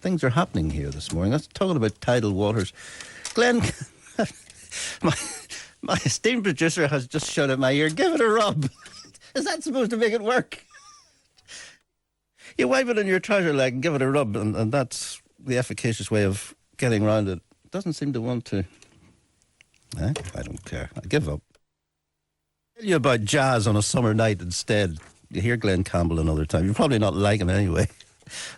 things are happening here this morning. Let's talk about tidal waters. Glenn, my esteemed producer has just shut out my ear. Give it a rub. Is that supposed to make it work? You wipe it on your trouser leg and give it a rub, and that's the efficacious way of getting around it. It doesn't seem to want to. I don't care. I give up. I'll tell you about jazz on a summer night instead. You hear Glenn Campbell another time. You'll probably not like him anyway.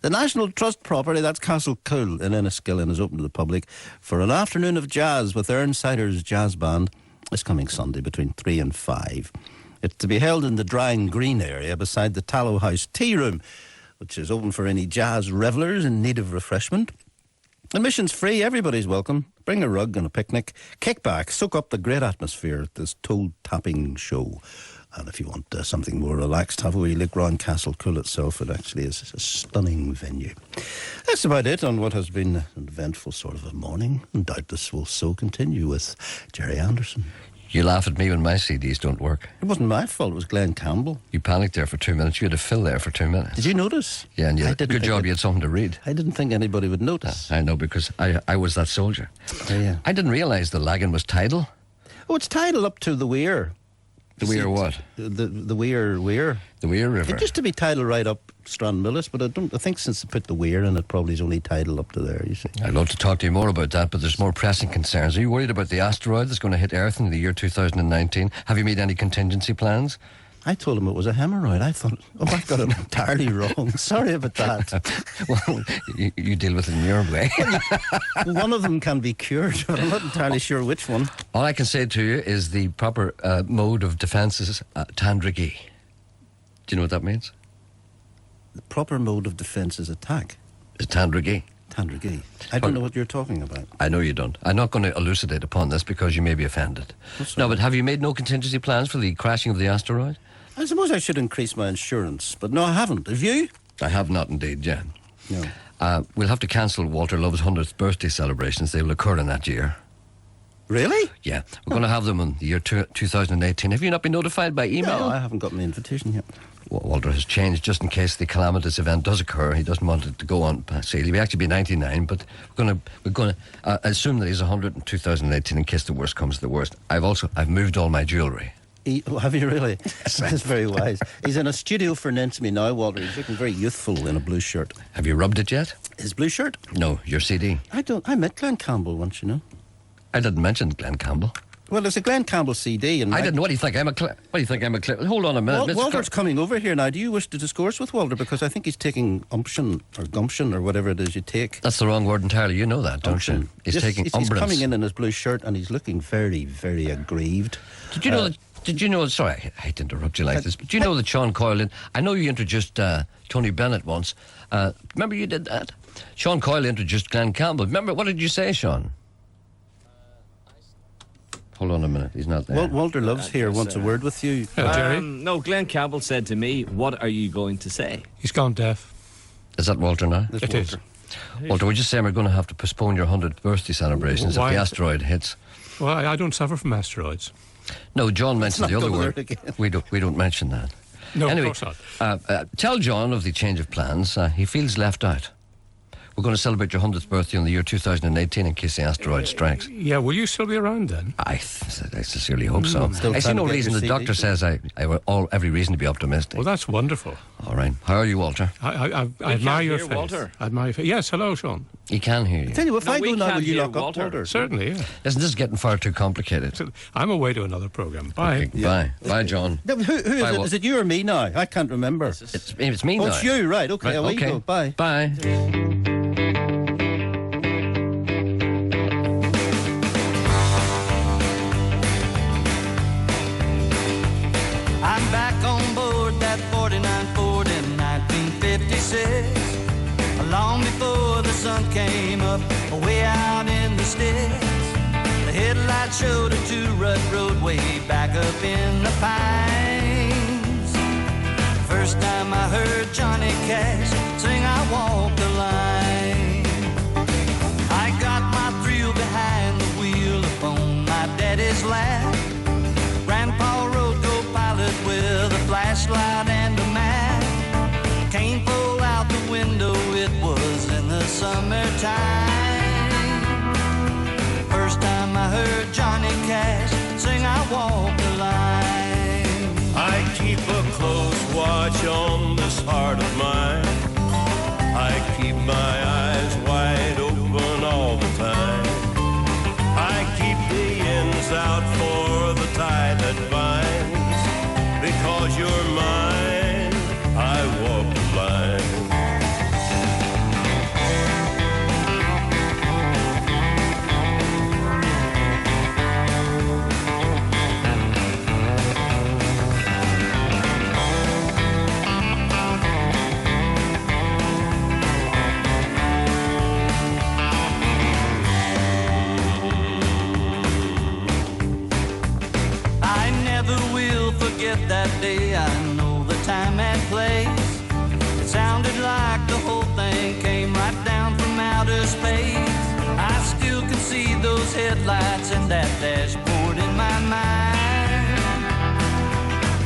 The National Trust property, that's Castle Cool in Enniskillen, is open to the public for an afternoon of jazz with Ernsider's Jazz Band this coming Sunday between 3 and 5. It's to be held in the Drying Green area beside the Tallow House Tea Room, which is open for any jazz revellers in need of refreshment. Admission's free, everybody's welcome. Bring a rug and a picnic. Kick back, soak up the great atmosphere at this toe-tapping show. And if you want something more relaxed, have a wee look round Castle Cool itself. It actually is a stunning venue. That's about it on what has been an eventful sort of a morning. And doubtless will so continue with Gerry Anderson. You laugh at me when my CDs don't work. It wasn't my fault, it was Glenn Campbell. You panicked there for 2 minutes. You had a fill there for 2 minutes. Did you notice? Yeah, and you had good job you had something to read. I didn't think anybody would notice. I know, because I was that soldier. Oh, yeah. I didn't realise the Lagan was tidal. Oh, it's tidal up to the Weir. The Weir what? The Weir. The Weir River. It used to be tidal right up Stranmillis, but I think since they put the Weir in, it probably is only tidal up to there, you see. I'd love to talk to you more about that, but there's more pressing concerns. Are you worried about the asteroid that's going to hit Earth in the year 2019? Have you made any contingency plans? I told him it was a hemorrhoid. I thought, I've got it entirely wrong. Sorry about that. Well, you deal with it in your way. One of them can be cured, but I'm not entirely sure which one. All I can say to you is the proper mode of defence is Tandragee. Do you know what that means? The proper mode of defence is attack. Is Tandragee. Tandragee. I don't know what you're talking about. I know you don't. I'm not going to elucidate upon this because you may be offended. No, but have you made no contingency plans for the crashing of the asteroid? I suppose I should increase my insurance, but no, I haven't. Have you? I have not indeed, Jan. No. We'll have to cancel Walter Love's 100th birthday celebrations. They will occur in that year. Really? Yeah. We're going to have them in the year 2018. Have you not been notified by email? No, I haven't got my invitation yet. Walter has changed just in case the calamitous event does occur. He doesn't want it to go on past Sadie. He'll actually be 99, but we're going to assume that he's 100 in 2018 in case the worst comes to the worst. I've moved all my jewellery. Have you really? That's very wise. He's in a studio for Nensme now, Walter. He's looking very youthful in a blue shirt. Have you rubbed it yet? His blue shirt? No, your CD. I met Glenn Campbell once, you know. I didn't mention Glenn Campbell. Well, there's a Glenn Campbell CD. And I didn't. What do you think? I'm a clip. Hold on a minute. Walter's coming over here now. Do you wish to discourse with Walter? Because I think he's taking umption or gumption or whatever it is you take. That's the wrong word entirely. You know that, don't you? He's taking umbrance. He's coming in his blue shirt and he's looking very, very aggrieved. Did you know that? Did you know? Sorry, I hate to interrupt you like this, but do you know that Sean Coyle? I know you introduced Tony Bennett once. Remember you did that? Sean Coyle introduced Glenn Campbell. Remember, what did you say, Sean? Hold on a minute, he's not there. Walter Love's here, wants a word with you. Gerry? No, Glenn Campbell said to me, what are you going to say? He's gone deaf. Is that Walter now? It is. Walter, we're just saying we're going to have to postpone your 100th birthday celebrations if the asteroid hits. Well, I don't suffer from asteroids. No, John mentioned the other word. We don't mention that. No, anyway, of course not. Tell John of the change of plans. He feels left out. We're going to celebrate your 100th birthday in the year 2018 in case the asteroid strikes. Yeah, will you still be around then? I sincerely hope so. I see no reason. The doctor says I have every reason to be optimistic. Well, that's wonderful. All right. How are you, Walter? I admire your face. Walter. I admire your face. Yes, hello, Sean. He can hear you. Tell you, if I go now, will you lock up Walter? Certainly, yeah. Listen, this is getting far too complicated. I'm away to another programme. Bye. Okay, yeah. Bye, John. Who is it? Is it you or me now? I can't remember. It's me now. Oh, it's you, right. Okay, right, away you go. Bye. Bye. I'm back on board that 49 Ford in 1956. Long before the sun came up, way out in the sticks. The headlights showed a two-rut road way back up in the pines. First time I heard Johnny Cash sing I Walk the Line. I got my thrill behind the wheel upon my daddy's lap. Grandpa rode co-pilot with a flashlight and a map. Cane pulled out the window, it was in the summertime. First time I heard Johnny Cash sing I Walk the Line. I keep a close watch on this heart of mine. I keep my eyes wide open all the time. I keep the ends out for the tie that binds. Because you're mine, I walk the line. That day I know the time and place. It sounded like the whole thing came right down from outer space. I still can see those headlights and that dashboard in my mind.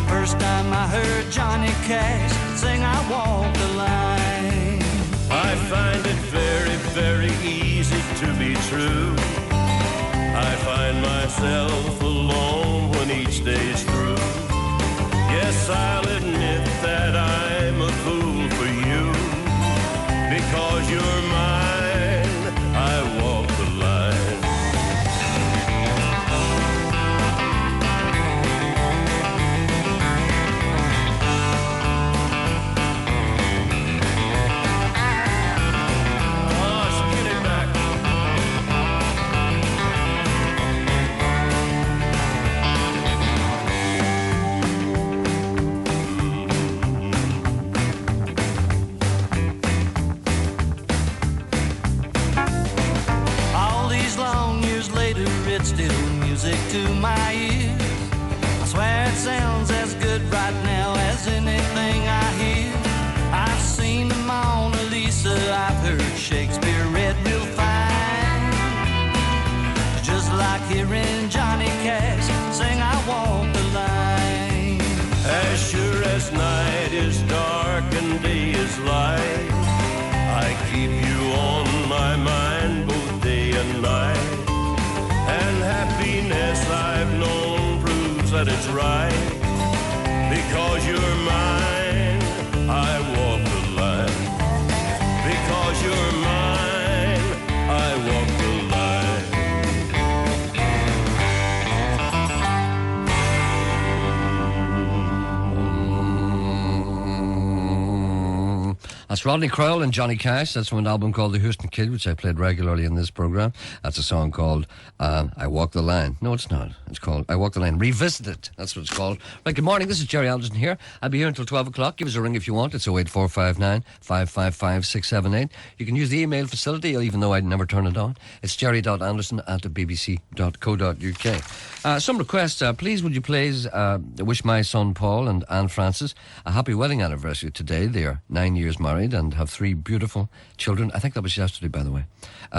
First time I heard Johnny Cash sing I Walk the Line. I find it very, very easy to be true. I find myself alone when each day's through. Yes, I'll admit that I'm a fool for you. Because you're mine, I walk the line. Oh, skinny back. It's still music to my ears. I swear it sounds as good right now as anything I hear. I've seen the Mona Lisa, I've heard Shakespeare read real fine. Just like hearing Johnny Cash sing I Walk the Line. As sure as night is dark and day is light, I keep you on my mind both day and night. And happiness I've known proves that it's right. Because you're mine, I walk the line. Because you're mine, I walk the line. That's Rodney Crowell and Johnny Cash. That's from an album called The Houston Kid, which I played regularly in this program. That's a song called I Walk the Line. No, it's not. It's called I Walk the Line Revisited. That's what it's called. Right, good morning. This is Gerry Alderson here. I'll be here until 12 o'clock. Give us a ring if you want. It's 08459 555 678. You can use the email facility, even though I'd never turn it on. It's gerry.anderson@bbc.co.uk. Some requests. Please, would you please wish my son Paul and Anne Francis a happy wedding anniversary today. They are 9 years married and have 3 beautiful children. I think that was yesterday, by the way.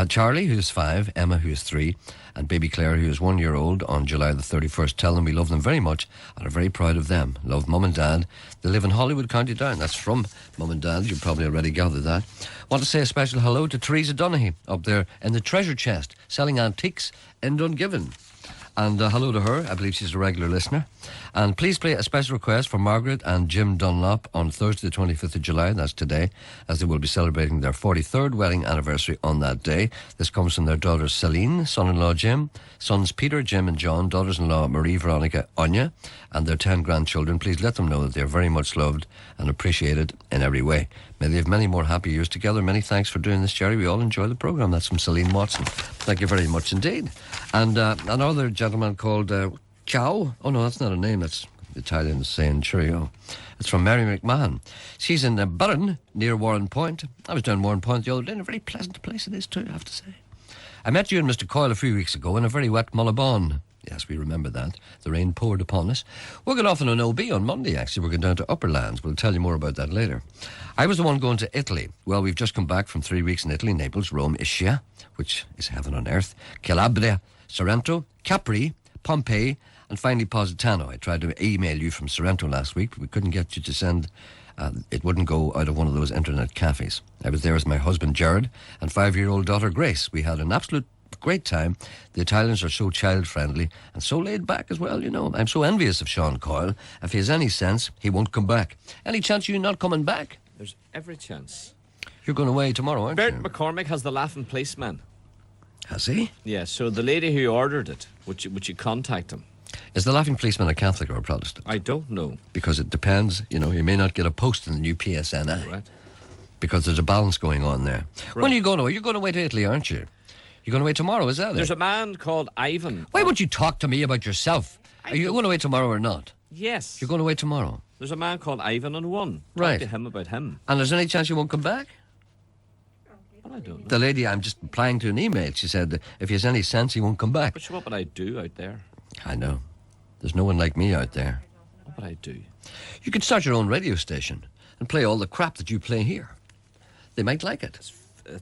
Charlie, who is 5, Emma, who is 3, and baby Claire, who is 1 year old, on July the 31st. Tell them we love them very much and are very proud of them. Love Mum and Dad. They live in Hollywood, County Down. That's from Mum and Dad. You've probably already gathered that. Want to say a special hello to Teresa Donaghy up there in the treasure chest, selling antiques in Dungiven. And hello to her. I believe she's a regular listener. And please play a special request for Margaret and Jim Dunlop on Thursday the 25th of July, that's today, as they will be celebrating their 43rd wedding anniversary on that day. This comes from their daughters Celine, son-in-law Jim, sons Peter, Jim and John, daughters-in-law Marie, Veronica, Anya, and their 10 grandchildren. Please let them know that they are very much loved and appreciated in every way. May they have many more happy years together. Many thanks for doing this, Gerry. We all enjoy the programme. That's from Celine Watson. Thank you very much indeed. And another gentleman called Chow. Oh, no, that's not a name. That's Italian saying cheerio. It's from Mary McMahon. She's in Burren, near Warren Point. I was down Warren Point the other day, and a very pleasant place it is too, I have to say. I met you and Mr. Coyle a few weeks ago in a very wet Mullabon. Yes, we remember that. The rain poured upon us. We're going off on an OB on Monday, actually. We're going down to Upperlands. We'll tell you more about that later. I was the one going to Italy. Well, we've just come back from 3 weeks in Italy, Naples, Rome, Ischia, which is heaven on earth, Calabria, Sorrento, Capri, Pompeii, and finally Positano. I tried to email you from Sorrento last week, but we couldn't get you to send it wouldn't go out of one of those internet cafes. I was there with my husband Gerard and 5-year-old daughter Grace. We had an absolute great time. The Italians are so child-friendly and so laid back as well, you know. I'm so envious of Sean Coyle. If he has any sense, he won't come back. Any chance of you not coming back? There's every chance. You're going away tomorrow, aren't Bert you? McCormick has the laughing policeman. Has he? Yeah, so the lady who ordered it, would you contact him? Is the Laughing Policeman a Catholic or a Protestant? I don't know. Because it depends, you know, you may not get a post in the new PSNI. Right. Because there's a balance going on there. Right. When are you going away? You're going away to Italy, aren't you? You're going away tomorrow, is that There's it? a man called Ivan. Why would you talk to me about yourself? Are you going away tomorrow or not? Yes. You're going away tomorrow. There's a man called Ivan on one. Talk Right. to him about him. And there's any chance you won't come back? Well, I don't know. The lady, I'm just replying to an email. She said that if he has any sense, he won't come back. But what would I do out there? I know. There's no one like me out there. What would I do? You could start your own radio station and play all the crap that you play here. They might like it.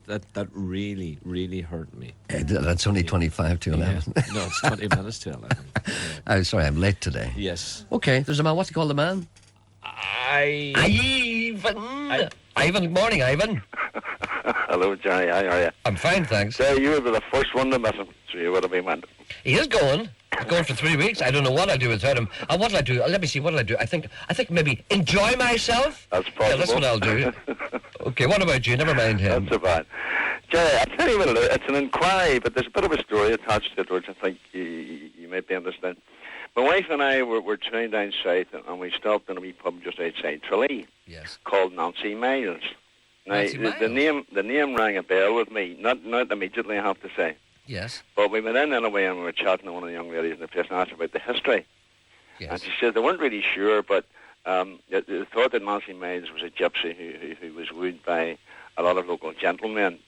That really, really hurt me. That's only 25 to 11. Yeah. No, it's 20 minutes to 11. Yeah. I'm sorry, I'm late today. Yes. Okay, there's a man. What's he called, the man? Ivan! Ivan, good morning, Ivan. Hello, Johnny. How are you? I'm fine, thanks. So you were the first one to miss him, so you would have been meant. He is going. He's going for 3 weeks. I don't know what I'll do without him. And what'll I do? Let me see, what'll I do? I think maybe enjoy myself. That's possible. Yeah, that's what I'll do. Okay, what about you? Never mind him. That's so bad. Jerry, I'll tell you what it is. It's an inquiry, but there's a bit of a story attached to it, which I think you might be interested in. My wife and I were touring down south, and we stopped in a wee pub just outside Tralee. Yes. Called Nancy Miles. Now, Nancy Miles? the name rang a bell with me. Not immediately, I have to say. Yes. But we went in anyway, and we were chatting to one of the young ladies in the place and asked about the history. Yes. And she said they weren't really sure, but they thought that Nancy Miles was a gypsy who was wooed by a lot of local gentlemen,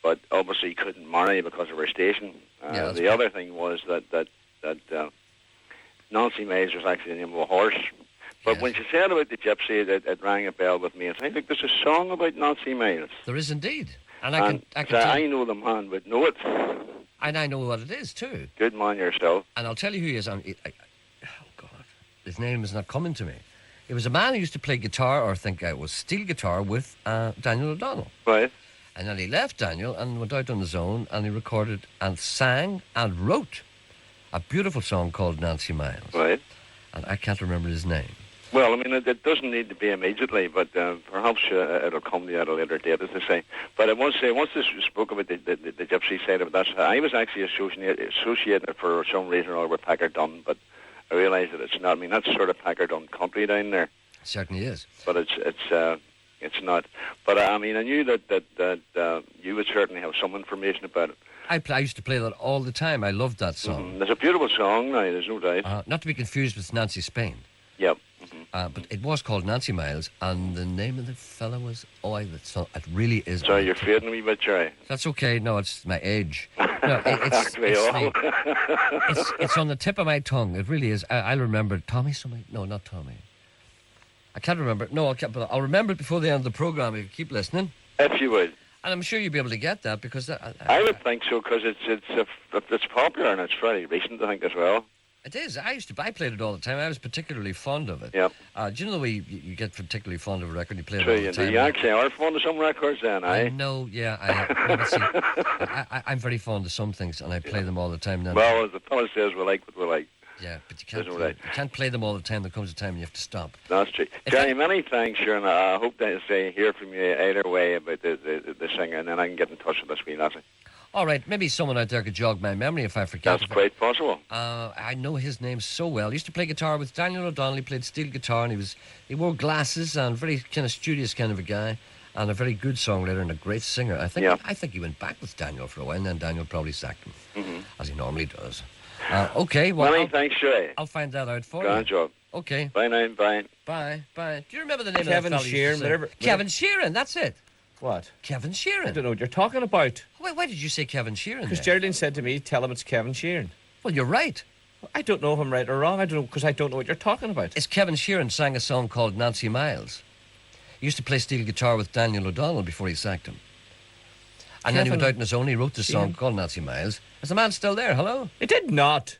but obviously couldn't marry because of her station. The other thing was that Nancy Miles was actually the name of a horse. But Yes. when she said about the gypsy, it rang a bell with me. And I think there's a song about Nancy Miles. There is indeed. And And I can tell I know the man would know it. and I know what it is too. Good man yourself. And I'll tell you who he is. Oh God, his name is not coming to me. It was a man who used to play guitar, or I think it was steel guitar, with Daniel O'Donnell. Right. And And then he left Daniel and went out on his own, and he recorded and sang and wrote a beautiful song called Nancy Miles. Right. And I can't remember his name. Well, I mean, it doesn't need to be immediately, but perhaps it'll come to you at a later date, as they say. But I want to say, once this spoke about the gypsy side of it, I was actually associated for some reason or other with Packardun, but I realised that it's not. I mean, that's sort of Packardun country down there. It certainly is. But it's not. But I mean, I knew that you would certainly have some information about it. I used to play that all the time. I loved that song. There's a beautiful song now, there's no doubt. Not to be confused with Nancy Spain. Yep. But it was called Nancy Miles, and the name of the fella was... it really is... Sorry, you're fading a wee bit, Gerry. That's okay. No, it's my age. No, it's on the tip of my tongue. It really is. I'll remember Tommy something. No, not Tommy. I can't remember. No, but I'll remember it before the end of the programme if you keep listening. If you would. And I'm sure you'll be able to get that because... I would think so, because it's popular and it's fairly recent, I think, as well. It is. I played it all the time. I was particularly fond of it. Yep. Do you know the way you get particularly fond of a record? You play it True, all the time. you actually are fond of some records then, I know, yeah. I'm very fond of some things, and I play them all the time now. Well, as the fellow says, we like what we like. Yeah, but you can't play them all the time. There comes a time you have to stop. That's true. Johnny, many thanks, sure, and I hope to hear from you either way about the singer, and then I can get in touch with this wee lassie. All right, maybe someone out there could jog my memory if I forget. That's quite possible. I know his name so well. He used to play guitar with Daniel O'Donnell. He played steel guitar, and he wore glasses, and very kind of studious kind of a guy, and a very good songwriter and a great singer. I think he went back with Daniel for a while, and then Daniel probably sacked him, as he normally does. Okay, well, many thanks, Shay. I'll find that out for you. Good job. Okay. Bye now, bye. Bye. Do you remember the name Kevin of that fella? Sheeran, whatever. Kevin Sheeran, that's it. What? Kevin I Sheeran. don't know what you're talking about. Why did you say Kevin Sheeran? Because then? Geraldine said to me, tell him it's Kevin Sheeran. Well, you're right. I don't know if I'm right or wrong. I don't know, because I don't know what you're talking about. It's Kevin Sheeran sang a song called Nancy Miles. He used to play steel guitar with Daniel O'Donnell before he sacked him. And then he went out on his own. He wrote this song called Nancy Miles. Is the man still there? Hello? He did not.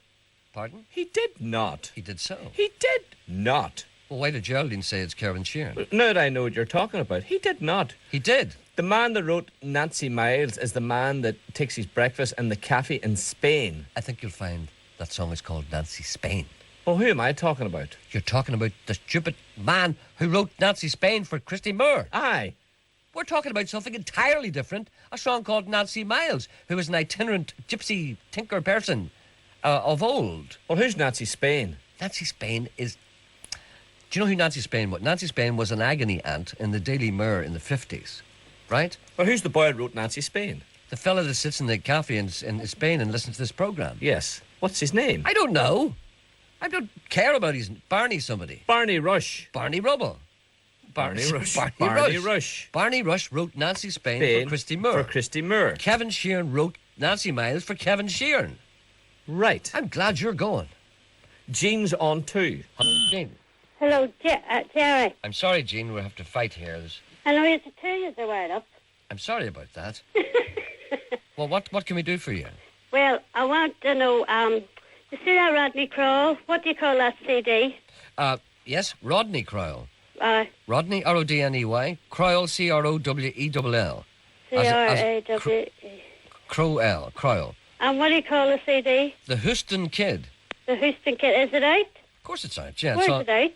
Pardon? He did not. He did so. He did not. Well, why did Geraldine say it's Kevin Sheeran? Now that I know what you're talking about, he did not. He did. The man that wrote Nancy Miles is the man that takes his breakfast in the cafe in Spain. I think you'll find that song is called Nancy Spain. Well, who am I talking about? You're talking about the stupid man who wrote Nancy Spain for Christy Moore. Aye. We're talking about something entirely different. A song called Nancy Miles, who was an itinerant gypsy tinker person of old. Well, who's Nancy Spain? Nancy Spain is... Do you know who Nancy Spain was? Nancy Spain was an agony aunt in the Daily Mirror in the 50s, right? Well, who's the boy that wrote Nancy Spain? The fella that sits in the cafe in Spain and listens to this programme. Yes. What's his name? I don't know. I don't care about his... Barney somebody. Barney Rush. Barney Rubble. Barney Rush. Barney Rush. Barney Rush wrote Nancy Spain for Christy Moore. For Christy Moore. Kevin Sheeran wrote Nancy Miles for Kevin Sheeran. Right. I'm glad you're going. Jean's on too. Jean. Hello, Gerry. I'm sorry, Jean, we'll have to fight here. I know you to tell you the word up. I'm sorry about that. Well, what can we do for you? Well, I want to know, you see that Rodney Crowell? What do you call that CD? Yes, Rodney Crowell. Rodney, Rodney, Crowell, Crowell. C-R-A-W-E. Crowell. And what do you call the CD? The Houston Kid. The Houston Kid. Is it out? Of course it's out, yeah. Where's it out?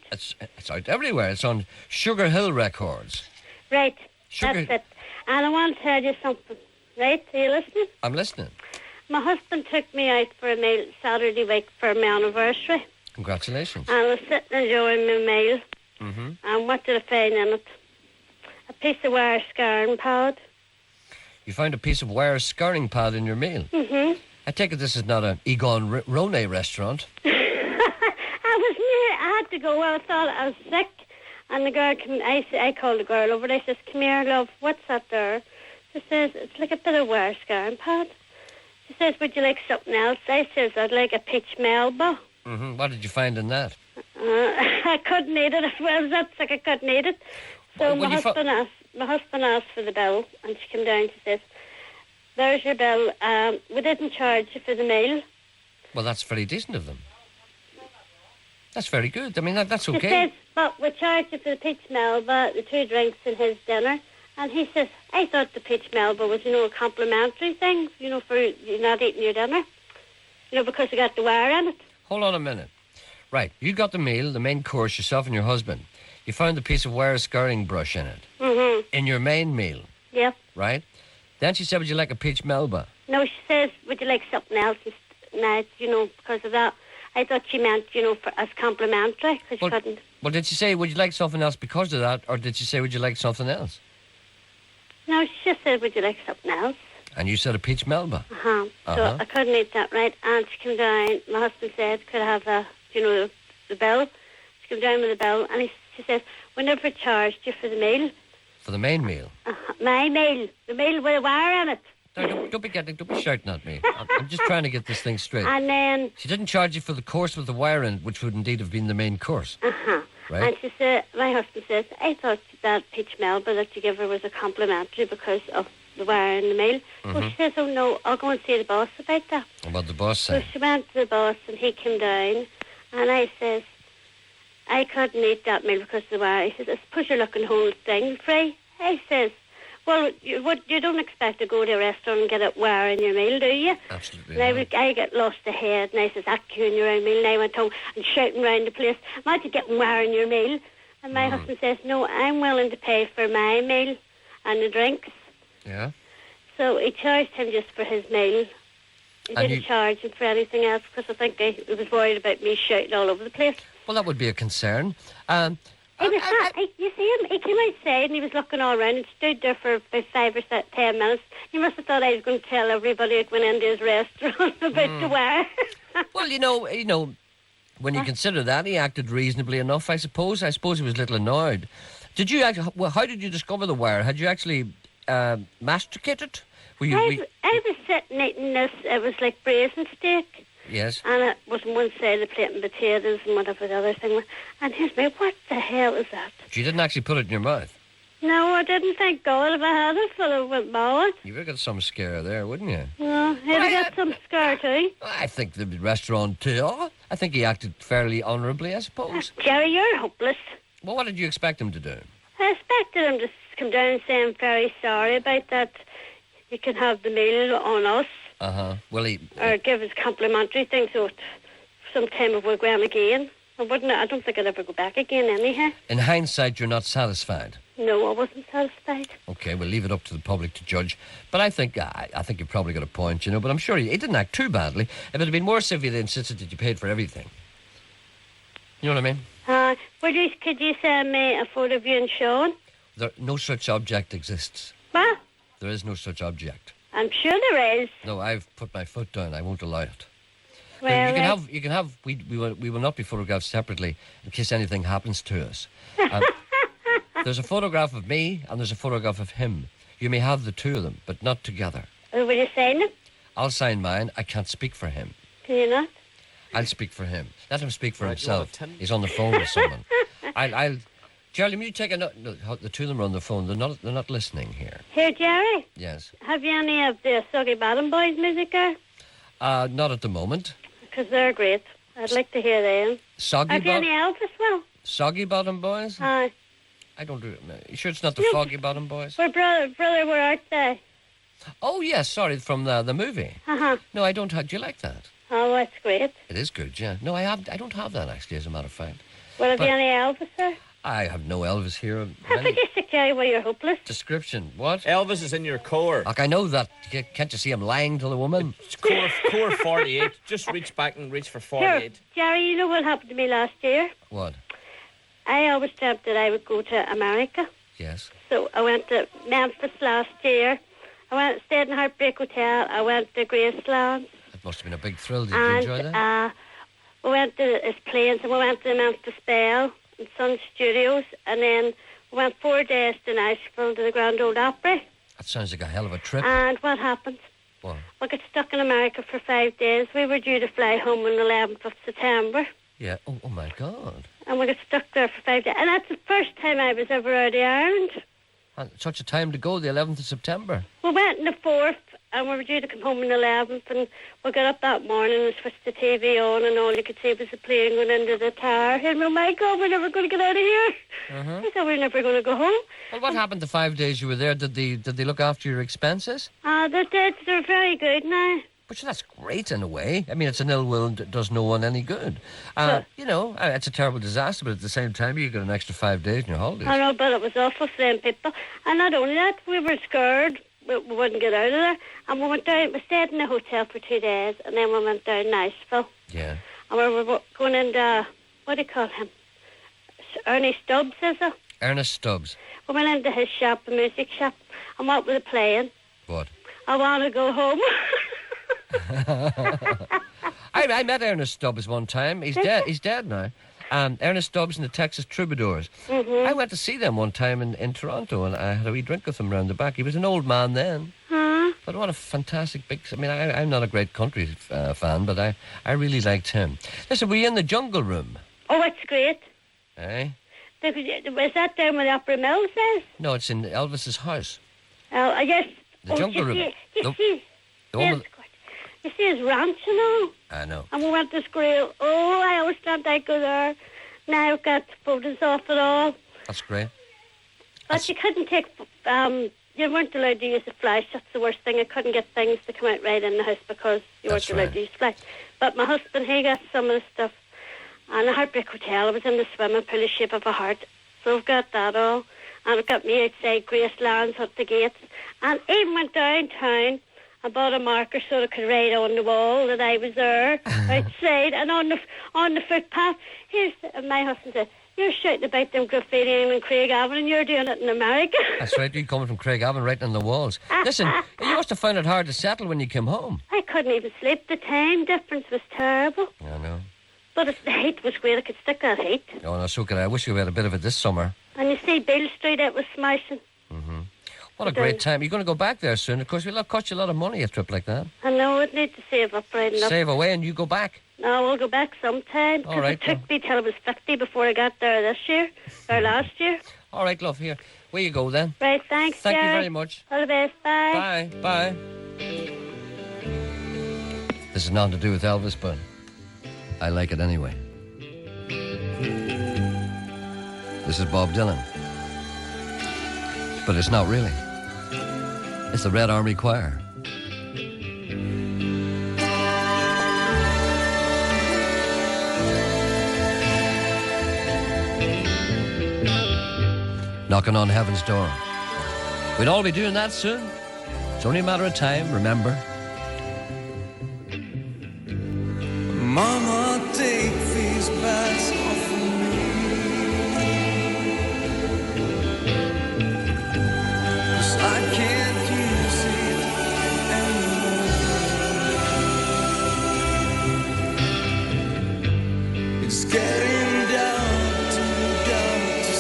It's out everywhere. It's on Sugar Hill Records. Right, Sugar... that's it. And I want to tell you something. Right, are you listening? I'm listening. My husband took me out for a meal Saturday week for my anniversary. Congratulations. And I was sitting enjoying my meal. Mm-hmm. And what did I find in it? A piece of wire scarring pad. You found a piece of wire scarring pad in your meal? Mm-hmm. I take it this is not an Egon Rone restaurant. I had to go. I thought I was sick. And the girl came, I called the girl over. I says, come here, love, what's that there? She says, it's like a bit of wire scarring pad. She says, would you like something else? I says, I'd like a peach melba. Mm-hmm. What did you find in that? I couldn't eat it. I was that sick I couldn't eat it. So my husband asked for the bill, and she came down. She says, there's your bill. We didn't charge you for the meal. Well, that's very decent of them. That's very good. I mean, that's okay. She says, but we charged you for the peach melba, the 2 drinks and his dinner. And he says, I thought the peach melba was, a complimentary thing, for you not eating your dinner. Because you got the wire in it. Hold on a minute. Right, you got the meal, the main course, yourself and your husband. You found a piece of wire scarring brush in it. Mm-hmm. In your main meal. Yep. Right? Then she said, would you like a peach melba? No, she says, would you like something else? Because of that. I thought she meant, as complimentary, because you couldn't. Well, did she say, would you like something else because of that, or did she say, would you like something else? No, she just said, would you like something else? And you said a peach melba. Uh-huh. So I couldn't eat that, right? And she came down, my husband said, could I have the bill? She came down with the bill, and she says, we never charged you for the meal. For the main meal? My meal. The meal with a wire in it. No, don't be shouting at me. I'm just trying to get this thing straight. And then... She didn't charge you for the course with the wire in it, which would indeed have been the main course. Uh-huh. Right? And she said, my husband says, I thought that peach melba that you gave her was a complimentary because of the wire in the meal. Mm-hmm. Well, she says, oh no, I'll go and see the boss about that. What the boss So said? she went to the boss and he came down and I says, I couldn't eat that meal because of the wire. He says, I suppose you're looking whole thing free. I says, well, you don't expect to go to a restaurant and get a wire in your meal, do you? Absolutely. And I get lost ahead, and I says, that queuing your own meal, and I went home and shouting round the place, imagine getting wire in your meal. And my husband says, no, I'm willing to pay for my meal and the drinks. Yeah. So he charged him just for his meal. He didn't charge him for anything else because I think he was worried about me shouting all over the place. Well, that would be a concern. You see him, he came outside and he was looking all around and stood there for about 5 or 10 minutes. He must have thought I was going to tell everybody that went into his restaurant about the wire. Well, you know, when you consider that, he acted reasonably enough, I suppose. I suppose he was a little annoyed. How did you discover the wire? Had you actually masticated? I was sitting eating this, it was like braising steak. Yes. And it was on one side of the plate and potatoes and whatever the other thing was. And here's me, what the hell is that? You didn't actually put it in your mouth? No, I didn't, thank God. If I had it, full of with mouth. You would have got some scare there, wouldn't you? No, he'd have got some scar too. I think the restaurateur, I think he acted fairly honourably, I suppose. Gerry, you're hopeless. Well, what did you expect him to do? I expected him to come down and say, I'm very sorry about that. You can have the meal on us. Well, or give us complimentary things, so sometime if we're going again. I don't think I'd ever go back again anyhow. in hindsight, you're not satisfied. No, I wasn't satisfied. Okay, we'll leave it up to the public to judge. But I think you've probably got a point, you know. But I'm sure he didn't act too badly. If it had been worse if he'd insisted that you paid for everything. You know what I mean? Could you send me a photo of you and Sean? No such object exists. What? There is no such object. I'm sure there is. No, I've put my foot down. I won't allow it. Well, you can have. We will not be photographed separately in case anything happens to us. There's a photograph of me and there's a photograph of him. You may have the two of them, but not together. will you sign it? I'll sign mine. I can't speak for him. Can you not? I'll speak for him. Let him speak for Right, himself. well, He's on the phone with someone. Charlie, will you take a note? No, the two of them are on the phone. They're not listening here. Here, Gerry. Yes. Have you any of the Soggy Bottom Boys music there? Not at the moment. Because they're great. I'd like to hear them. Soggy Have you any Elvis, Will? Soggy Bottom Boys? Aye. I don't do it. You sure it's not the Foggy Bottom Boys? We're brother, where art they? Oh, yes, sorry, from the movie. Uh-huh. No, I don't have... Do you like that? Oh, that's great. It is good, yeah. No, I don't have that, actually, as a matter of fact. Well, have But- you any Elvis there? I have no Elvis here. of How any could you say, Gerry, well, you're hopeless? description. What? Elvis is in your core. Like, I know that. Can't you see him lying to the woman? It's core 48. Just reach back and reach for Here, 48. Gerry, you know what happened to me last year? What? I always dreamt that I would go to America. Yes. So I went to Memphis last year. Stayed in Heartbreak Hotel. I went to Graceland. That must have been a big thrill. Did you enjoy that? And we went to his planes and we went to Memphis Belle and Sun Studios. And then we went 4 days to Nashville to the Grand Ole Opry. That sounds like a hell of a trip. And what happened? What? We got stuck in America for 5 days. We were due to fly home on the 11th of September. Yeah. Oh my God. And we got stuck there for 5 days. And that's the first time I was ever out of Ireland. And such a time to go, the 11th of September. We went on the 4th and we were due to come home on the 11th. And we got up that morning and switched the TV on and all you could see was the plane going into the tower. And oh my God, we're never going to get out of here. I thought we were never going to go home. Well, what happened the 5 days you were there? Did they look after your expenses? They did. They're very good now. But that's great in a way. I mean, it's an ill will and it does no one any good. You know, it's a terrible disaster, but at the same time, you get an extra 5 days in your holidays. I know, but it was awful for them people. And not only that, we were scared we wouldn't get out of there. And we went down, we stayed in the hotel for 2 days, and then we went down to Nashville. Yeah. And we were going into, what do you call him? Ernie Stubbs, is it? Ernest Stubbs. We went into his shop, the music shop, and what were they playing? What? I want to go home. I met Ernest Stubbs one time. He's dead. He's dead now. Ernest Stubbs and the Texas Troubadours. Mm-hmm. I went to see them one time in Toronto, and I had a wee drink with him round the back. He was an old man then. But what a fantastic big... I mean, I'm not a great country fan, but I really liked him. Listen, were you in the Jungle Room? Oh, it's great. Eh? Was that down where the Opera Mills is? No, it's in Elvis's house. Oh, yes. The Jungle Room. You see, The one with- you see his ranch and all. I know. And we went to Squirrel. Oh, I always dreamt I'd go there. Now I've got photos of it all. That's great. But you couldn't take... you weren't allowed to use the flash. That's the worst thing. I couldn't get things to come out right in the house because you That's weren't allowed right. to use flash. But my husband, he got some of the stuff. And the Heartbreak Hotel, I was in the swimming pool, the shape of a heart. So I've got that all. And I've got me outside Gracelands at the gates. And even went downtown and bought a marker so I could write on the wall that I was there outside. And on the footpath, my husband said, "You're shouting about them graffitiing in Craigavon and you're doing it in America." That's right. You coming from Craigavon, writing on the walls. Listen, you must have found it hard to settle when you came home. I couldn't even sleep. The time difference was terrible. I know. But the heat was great. I could stick that heat. Oh, no, so could I. I wish we had a bit of it this summer. And you see Beale Street, it was smashing. What a great time. You're going to go back there soon. Of course, it'll cost you a lot of money, a trip like that. I know, I'd need to save up right enough. Save away and you go back. No, we'll go back sometime. All Because right, it took me till I was 50 before I got there this year. Or last year. All right, love, here. Where you go then. Right, thanks, Thank you Gerry. very much. All the best. Bye. Bye. Bye. This is nothing to do with Elvis, but I like it anyway. This is Bob Dylan. But it's not really. It's the Red Army Choir. Knocking on heaven's door. We'd all be doing that soon. It's only a matter of time, remember. Mama, take these bags off of me, 'cause I can't use it anymore. It's getting down to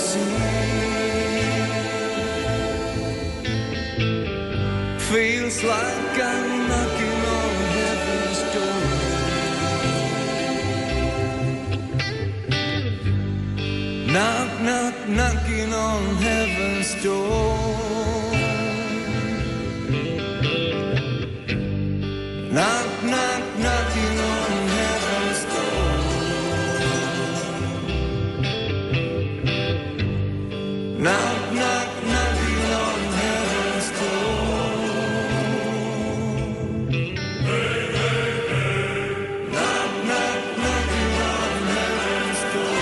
see. Feels like I'm knocking on heaven's door. Knock, knock, knocking on heaven's door. Knock, knock, knocking on heaven's door. Knock, knock, knocking on heaven's door. Knock, knock, knocking on heaven's door.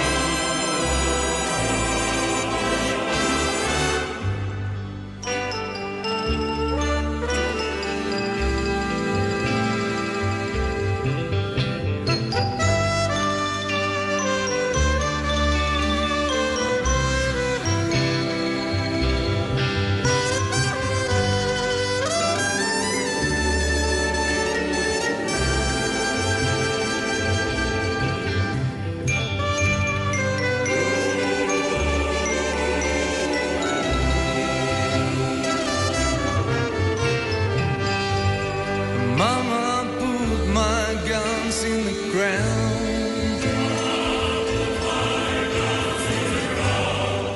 Mama, put my guns in the ground,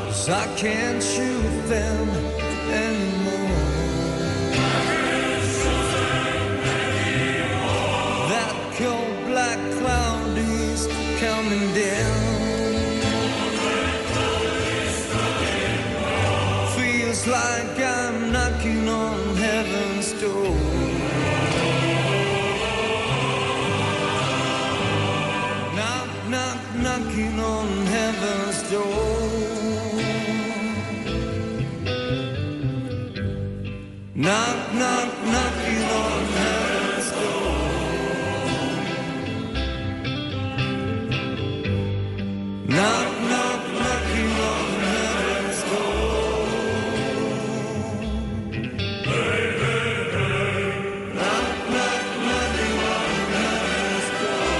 'cause I can't shoot them anymore. That cold black cloud is coming down. Feels like I'm knocking on heaven's door. Knock, knock, knocking on heaven's door. Knock, knock, knocking on heaven's door. Knock, knock, knocking on heaven's door. Knock, knock, knocking on heaven's door.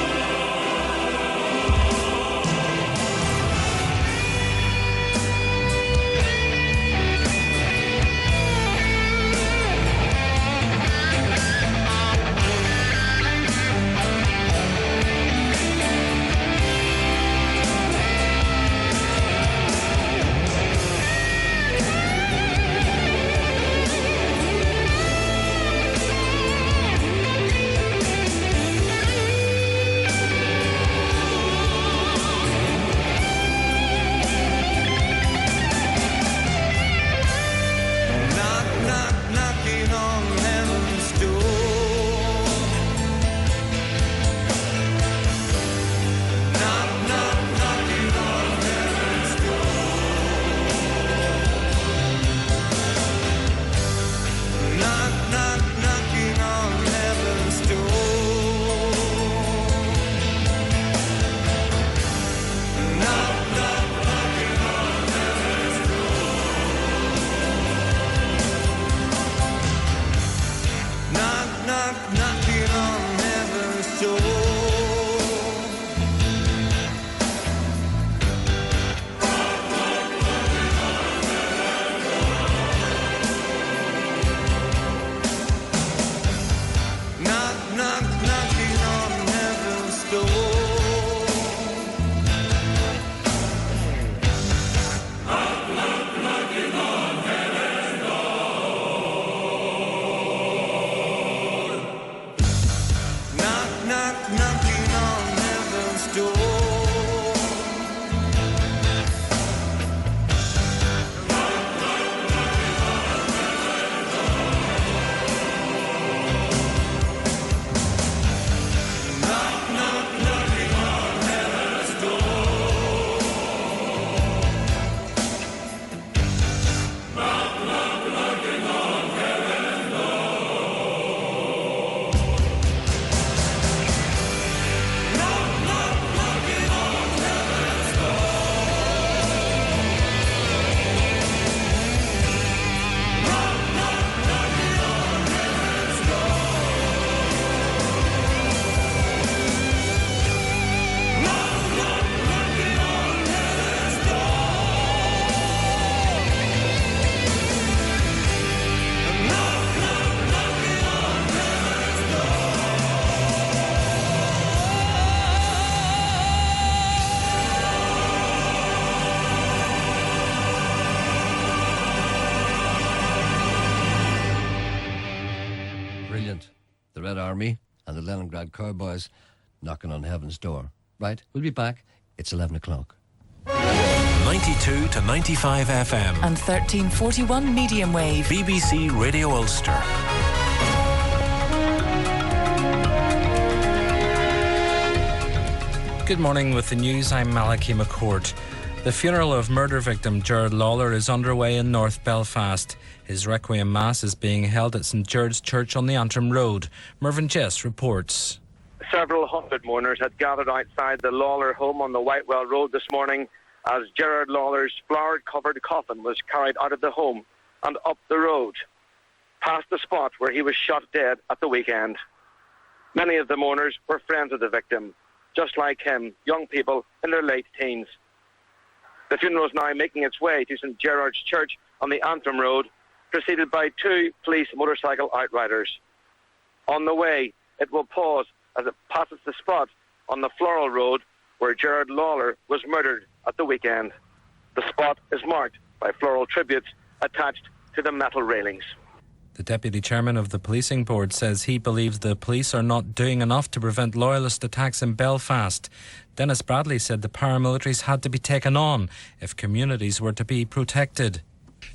Brilliant. The Red Army and the Leningrad Cowboys knocking on heaven's door. Right, we'll be back. It's 11 o'clock. 92 to 95 FM and 1341 medium wave. BBC Radio Ulster. Good morning. With the news, I'm Malachi McCourt. The funeral of murder victim Gerard Lawler is underway in North Belfast. His requiem mass is being held at St George's Church on the Antrim Road. Mervyn Jess reports. Several hundred mourners had gathered outside the Lawler home on the Whitewell Road this morning as Gerard Lawler's flower-covered coffin was carried out of the home and up the road, past the spot where he was shot dead at the weekend. Many of the mourners were friends of the victim, just like him, young people in their late teens. The funeral is now making its way to St Gerard's Church on the Antrim Road, preceded by 2 police motorcycle outriders. On the way, it will pause as it passes the spot on the Floral Road where Gerard Lawler was murdered at the weekend. The spot is marked by floral tributes attached to the metal railings. The Deputy Chairman of the Policing Board says he believes the police are not doing enough to prevent loyalist attacks in Belfast. Dennis Bradley said the paramilitaries had to be taken on if communities were to be protected.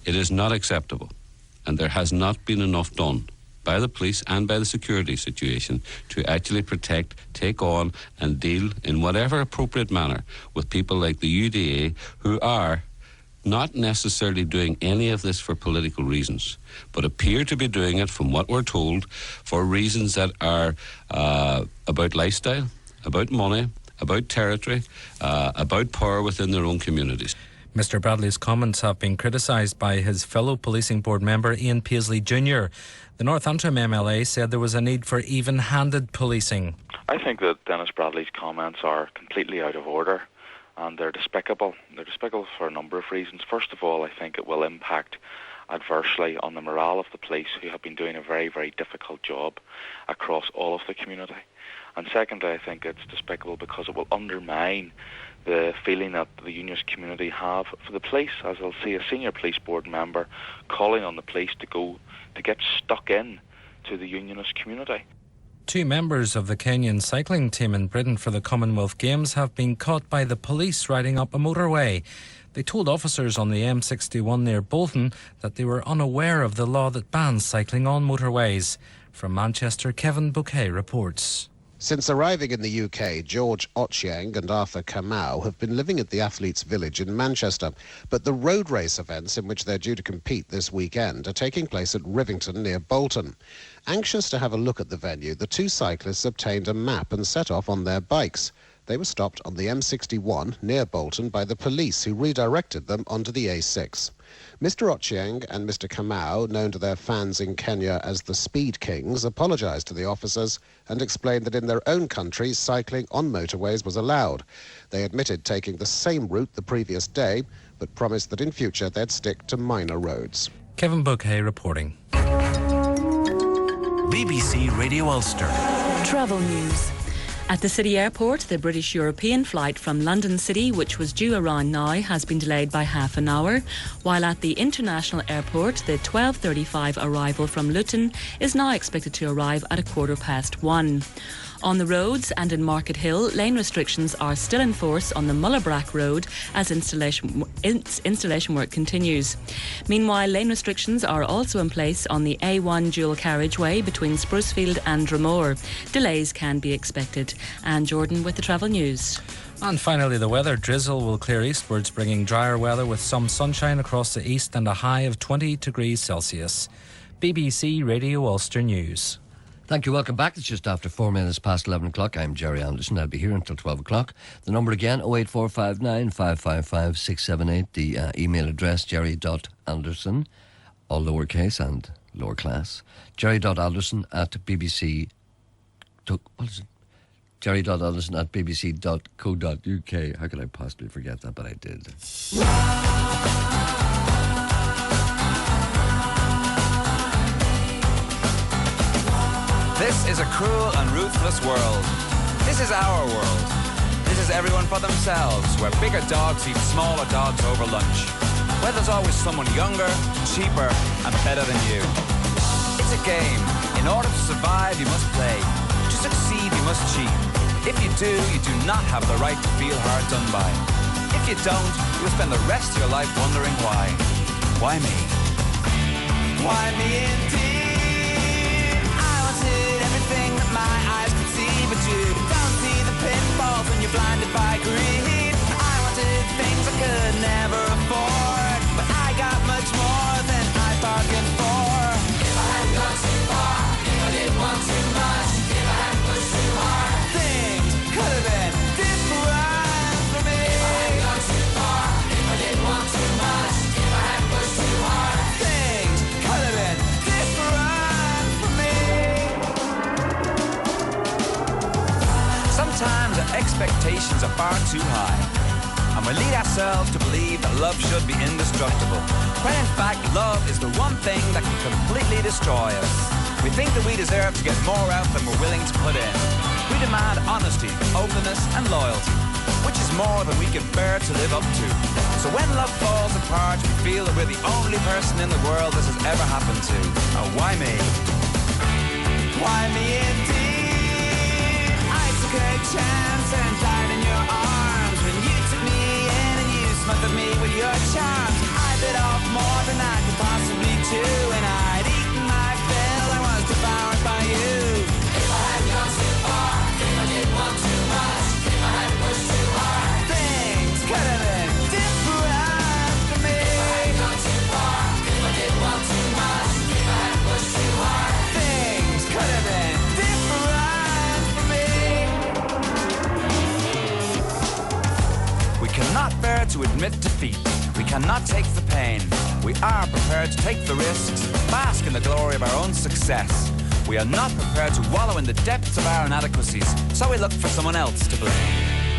It is not acceptable, and there has not been enough done by the police and by the security situation to actually protect, take on and deal in whatever appropriate manner with people like the UDA who are not necessarily doing any of this for political reasons, but appear to be doing it, from what we're told, for reasons that are about lifestyle, about money, about territory, about power within their own communities. Mr Bradley's comments have been criticised by his fellow Policing Board member Ian Paisley Jr. The North Antrim MLA said there was a need for even-handed policing. I think that Dennis Bradley's comments are completely out of order. And they're despicable. They're despicable for a number of reasons. First of all, I think it will impact adversely on the morale of the police, who have been doing a very, very difficult job across all of the community. And secondly, I think it's despicable because it will undermine the feeling that the unionist community have for the police, as they'll see a senior police board member calling on the police to get stuck in to the unionist community. 2 members of the Kenyan cycling team in Britain for the Commonwealth Games have been caught by the police riding up a motorway. They told officers on the M61 near Bolton that they were unaware of the law that bans cycling on motorways. From Manchester, Kevin Bouquet reports. Since arriving in the UK, George Ochieng and Arthur Kamau have been living at the Athletes' Village in Manchester. But the road race events in which they're due to compete this weekend are taking place at Rivington near Bolton. Anxious to have a look at the venue, the 2 cyclists obtained a map and set off on their bikes. They were stopped on the M61 near Bolton by the police, who redirected them onto the A6. Mr Ochieng and Mr Kamau, known to their fans in Kenya as the Speed Kings, apologised to the officers and explained that in their own country, cycling on motorways was allowed. They admitted taking the same route the previous day, but promised that in future they'd stick to minor roads. Kevin Bouquet reporting. BBC Radio Ulster. Travel news. At the City Airport, the British European flight from London City, which was due around now, has been delayed by half an hour, while at the International Airport, the 12:35 arrival from Luton is now expected to arrive at 1:15. On the roads and in Market Hill, lane restrictions are still in force on the Mullabrack Road as installation work continues. Meanwhile, lane restrictions are also in place on the A1 dual carriageway between Sprucefield and Dromore. Delays can be expected. Anne Jordan with the travel news. And finally, the weather. Drizzle will clear eastwards, bringing drier weather with some sunshine across the east and a high of 20 degrees Celsius. BBC Radio Ulster News. Thank you. Welcome back. It's just after 4 minutes past 11 o'clock. I'm Gerry Anderson. I'll be here until 12 o'clock. The number again, 08459 555 678. The email address, gerry.anderson, all lowercase and lower class. Gerry.anderson at BBC... What is it? Gerry.anderson at bbc.co.uk. How could I possibly forget that? But I did. This is a cruel and ruthless world. This is our world. This is everyone for themselves, where bigger dogs eat smaller dogs over lunch. Where there's always someone younger, cheaper, and better than you. It's a game In order to survive, you must play. To succeed, you must cheat. If you do not have the right to feel hard done by. If you don't, you'll spend the rest of your life wondering why. Why me? Why me indeed? I wanted everything that my eyes could see, but you don't see the pitfalls when you're blinded by greed. I wanted things I could never afford, but I got much more than I bargained for. If I hadn't gone too far, if I didn't want too much, if I hadn't pushed too hard, things could have been different for me. If I hadn't gone too far, if I didn't want too much, if I hadn't pushed too hard, things could have been different for me. Sometimes our expectations are far too high, and we lead ourselves to believe that love should be indestructible, when in fact love is the one thing that can completely destroy us. We think that we deserve to get more out than we're willing to put in. We demand honesty, openness and loyalty, which is more than we can bear to live up to. So when love falls apart, we feel that we're the only person in the world this has ever happened to. Oh, why me? Why me indeed? I took a chance and died in your arms when you took me in and you smothered me with your charms. I bit off more than I could possibly chew, and I'd eaten my fill. I was devoured by you. If I hadn't gone too far, if I didn't want too much, if I hadn't pushed too hard, things could have been different for me. If I hadn't gone too far, if I didn't want too much, if I hadn't pushed too hard, things could have been different for me. We cannot bear to admit defeat. We cannot take the pain. We are prepared to take the risks, bask in the glory of our own success. We are not prepared to wallow in the depths of our inadequacies, so we look for someone else to blame.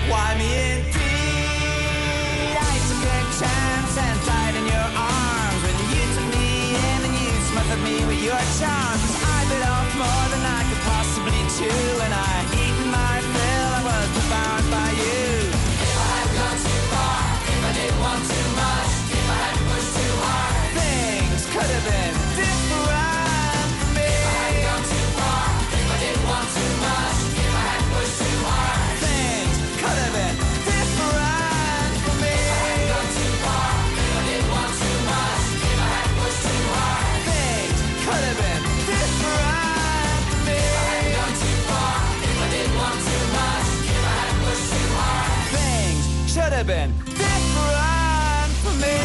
Why me indeed? I took a chance and died in your arms when you took me in and you smothered me with your charms. I bit off more than I could possibly chew, and I eaten my fill. I was devoured by you. If I hadn't gone too far, if I didn't want too much, if I hadn't pushed too hard, things could have been different for me. If I hadn't gone too far, if I didn't want too much, if I hadn't pushed too hard, things could have been different for me. If I hadn't gone too far, if I didn't want too much, if I hadn't pushed too hard, things could have been different for me. If I hadn't gone too far, if I didn't want too much, if I hadn't pushed too hard, things should have been different for me.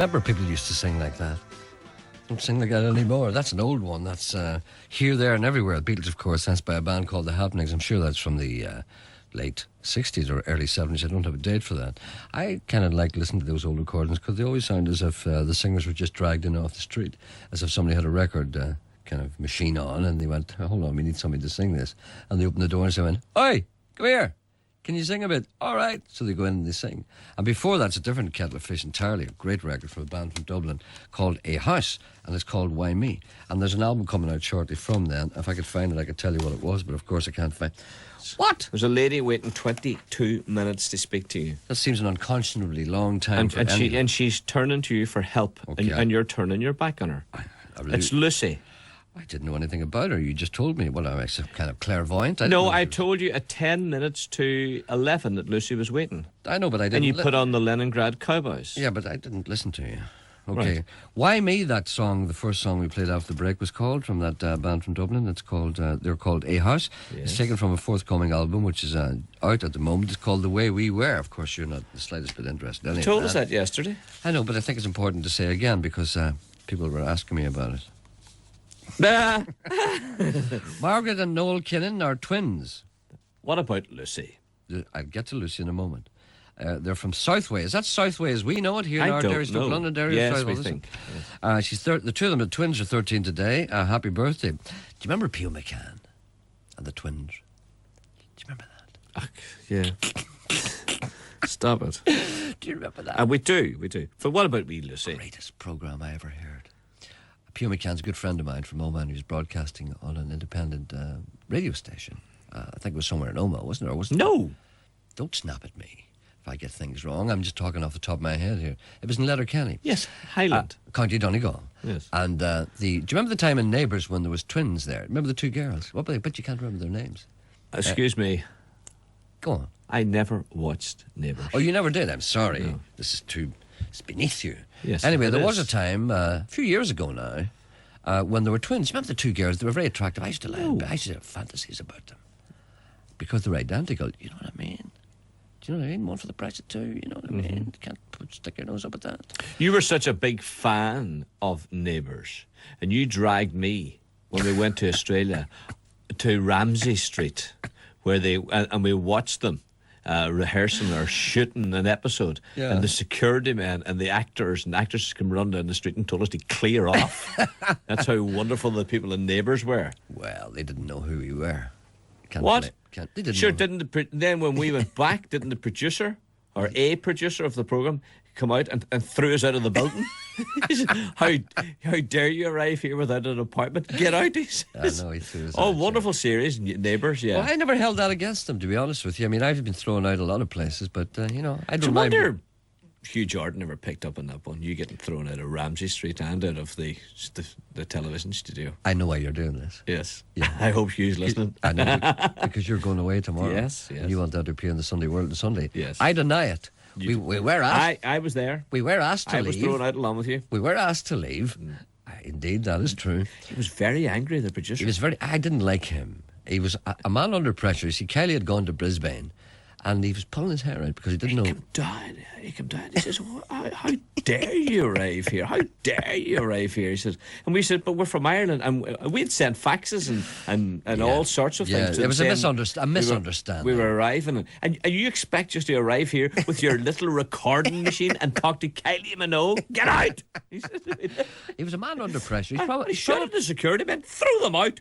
Remember, people used to sing like that. Don't sing like that anymore. That's an old one. That's Here, There and Everywhere. The Beatles, of course, that's by a band called The Happenings. I'm sure that's from the late 60s or early 70s. I don't have a date for that. I kind of like listening to those old recordings because they always sound as if the singers were just dragged in off the street, as if somebody had a record kind of machine on and they went, hold on, we need somebody to sing this. And they opened the door and said, oi, come here. Can you sing a bit? All right. So they go in and they sing. And before that's a different kettle of fish entirely, a great record from a band from Dublin called A House, and it's called Why Me? And there's an album coming out shortly from then. If I could find it, I could tell you what it was, but of course I can't find. What? There's a lady waiting 22 minutes to speak to you. That seems an unconscionably long time. And she's turning to you for help, Okay. and you're turning your back on her. It's Lucy. I didn't know anything about her. You just told me. Well, I was kind of clairvoyant. I told you at 10 minutes to 11 that Lucy was waiting. I know, but I didn't. And you put on the Leningrad Cowboys. Yeah, but I didn't listen to you. Okay. Right. Why Me? That song, the first song we played after the break, was called from that band from Dublin. It's called. They're called A House. Yes. It's taken from a forthcoming album, which is out at the moment. It's called The Way We Were. Of course, you're not the slightest bit interested in any You of told us that yesterday. I know, but I think it's important to say again because people were asking me about it. Margaret and Noel Kinnan are twins. What about Lucy? I'll get to Lucy in a moment. They're from Southway. Is that Southway as we know it here in I our don't Derry, Stoke, know. Londonderry? Yes, Southway, we listen. think. The two of them, the twins, are 13 today. Happy birthday. Do you remember Pio McCann and the twins? Do you remember that? Yeah. Stop it. Do you remember that? We do. But what about wee Lucy? Greatest programme I ever heard. Pio McCann's a good friend of mine from Oman who's broadcasting on an independent radio station. I think it was somewhere in Oman, wasn't it? Or wasn't No. Don't snap at me if I get things wrong. I'm just talking off the top of my head here. It was in Letterkenny. Yes, Highland. County Donegal. Yes. And do you remember the time in Neighbours when there was twins there? Remember the two girls? What were they? But you can't remember their names. Excuse me. Go on. I never watched Neighbours. Oh, you never did? I'm sorry. No. This is too... It's beneath you. Yes, Anyway, it there is. was a time, a few years ago now, when there were twins. Remember the two girls? They were very attractive. I used to have fantasies about them. Because they're identical. You know what I mean? Do you know what I mean? One for the price of two. You know what I mean? You can't stick your nose up at that. You were such a big fan of Neighbours, and you dragged me when we went to Australia to Ramsay Street, where and we watched them rehearsing or shooting an episode, Yeah. and the security men and the actors and actresses came run down the street and told us to clear off. That's how wonderful the people in Neighbours were. Well, they didn't know who we were. What? They didn't Sure, know. then when we went back, didn't the producer or a producer of the programme come out and threw us out of the building? He said, how dare you arrive here without an appointment? Get out, he says. I know, he threw us Oh, out, wonderful series, Neighbours, yeah. Well, I never held that against them, to be honest with you. I mean, I've been thrown out a lot of places, but, I Do don't you mind. wonder Hugh Jordan never picked up on that one? You getting thrown out of Ramsay Street and out of the television studio. I know why you're doing this. Yes. Yeah. I hope Hugh's listening. I know, because you're going away tomorrow. Yes. And you want that to appear in the Sunday World on Sunday. Yes. I deny it. We were asked. I was there. We were asked to I leave. was thrown out along with you. We were asked to leave. Indeed, that is true. He was very angry, the producer. He was I didn't like him. He was a man under pressure. You see, Kelly had gone to Brisbane, and he was pulling his hair out because he didn't know. He came down. He says, how dare you arrive here? How dare you arrive here? He says, and we said, but we're from Ireland, and we'd sent faxes and all sorts of things. It was a saying misunderstanding. We were arriving, and you expect us to arrive here with your little recording machine and talk to Kylie Minogue? Get out! He was a man under pressure. He shouted at the security men, throw them out.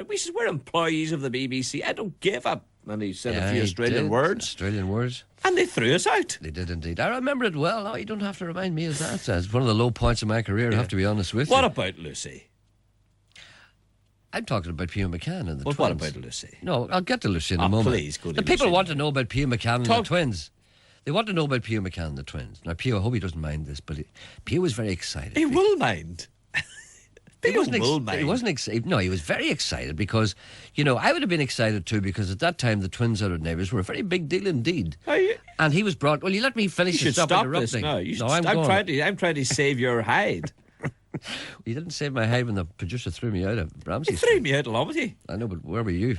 We said, we're employees of the BBC. I don't give up. And he said a few Australian words. And they threw us out. They did indeed. I remember it well. Oh, you don't have to remind me of that. It's one of the low points of my career, I have to be honest with you. What about Lucy? I'm talking about Pio McCann and the twins. What about Lucy? No, I'll get to Lucy in a moment. Please, go to the people Lucy. want to know about Pio McCann and the twins. They want to know about Pio McCann and the twins. Now, Pio, I hope he doesn't mind this, but Pio was very excited. He will mind. He wasn't excited. No, he was very excited because, I would have been excited too because at that time the twins out of Neighbours were a very big deal indeed. And he was brought. Well, you let me finish. You should stop interrupting. this now. I'm trying to save your hide. You didn't save my hide when the producer threw me out of Ramsay. He threw me out along with you. I know, but where were you?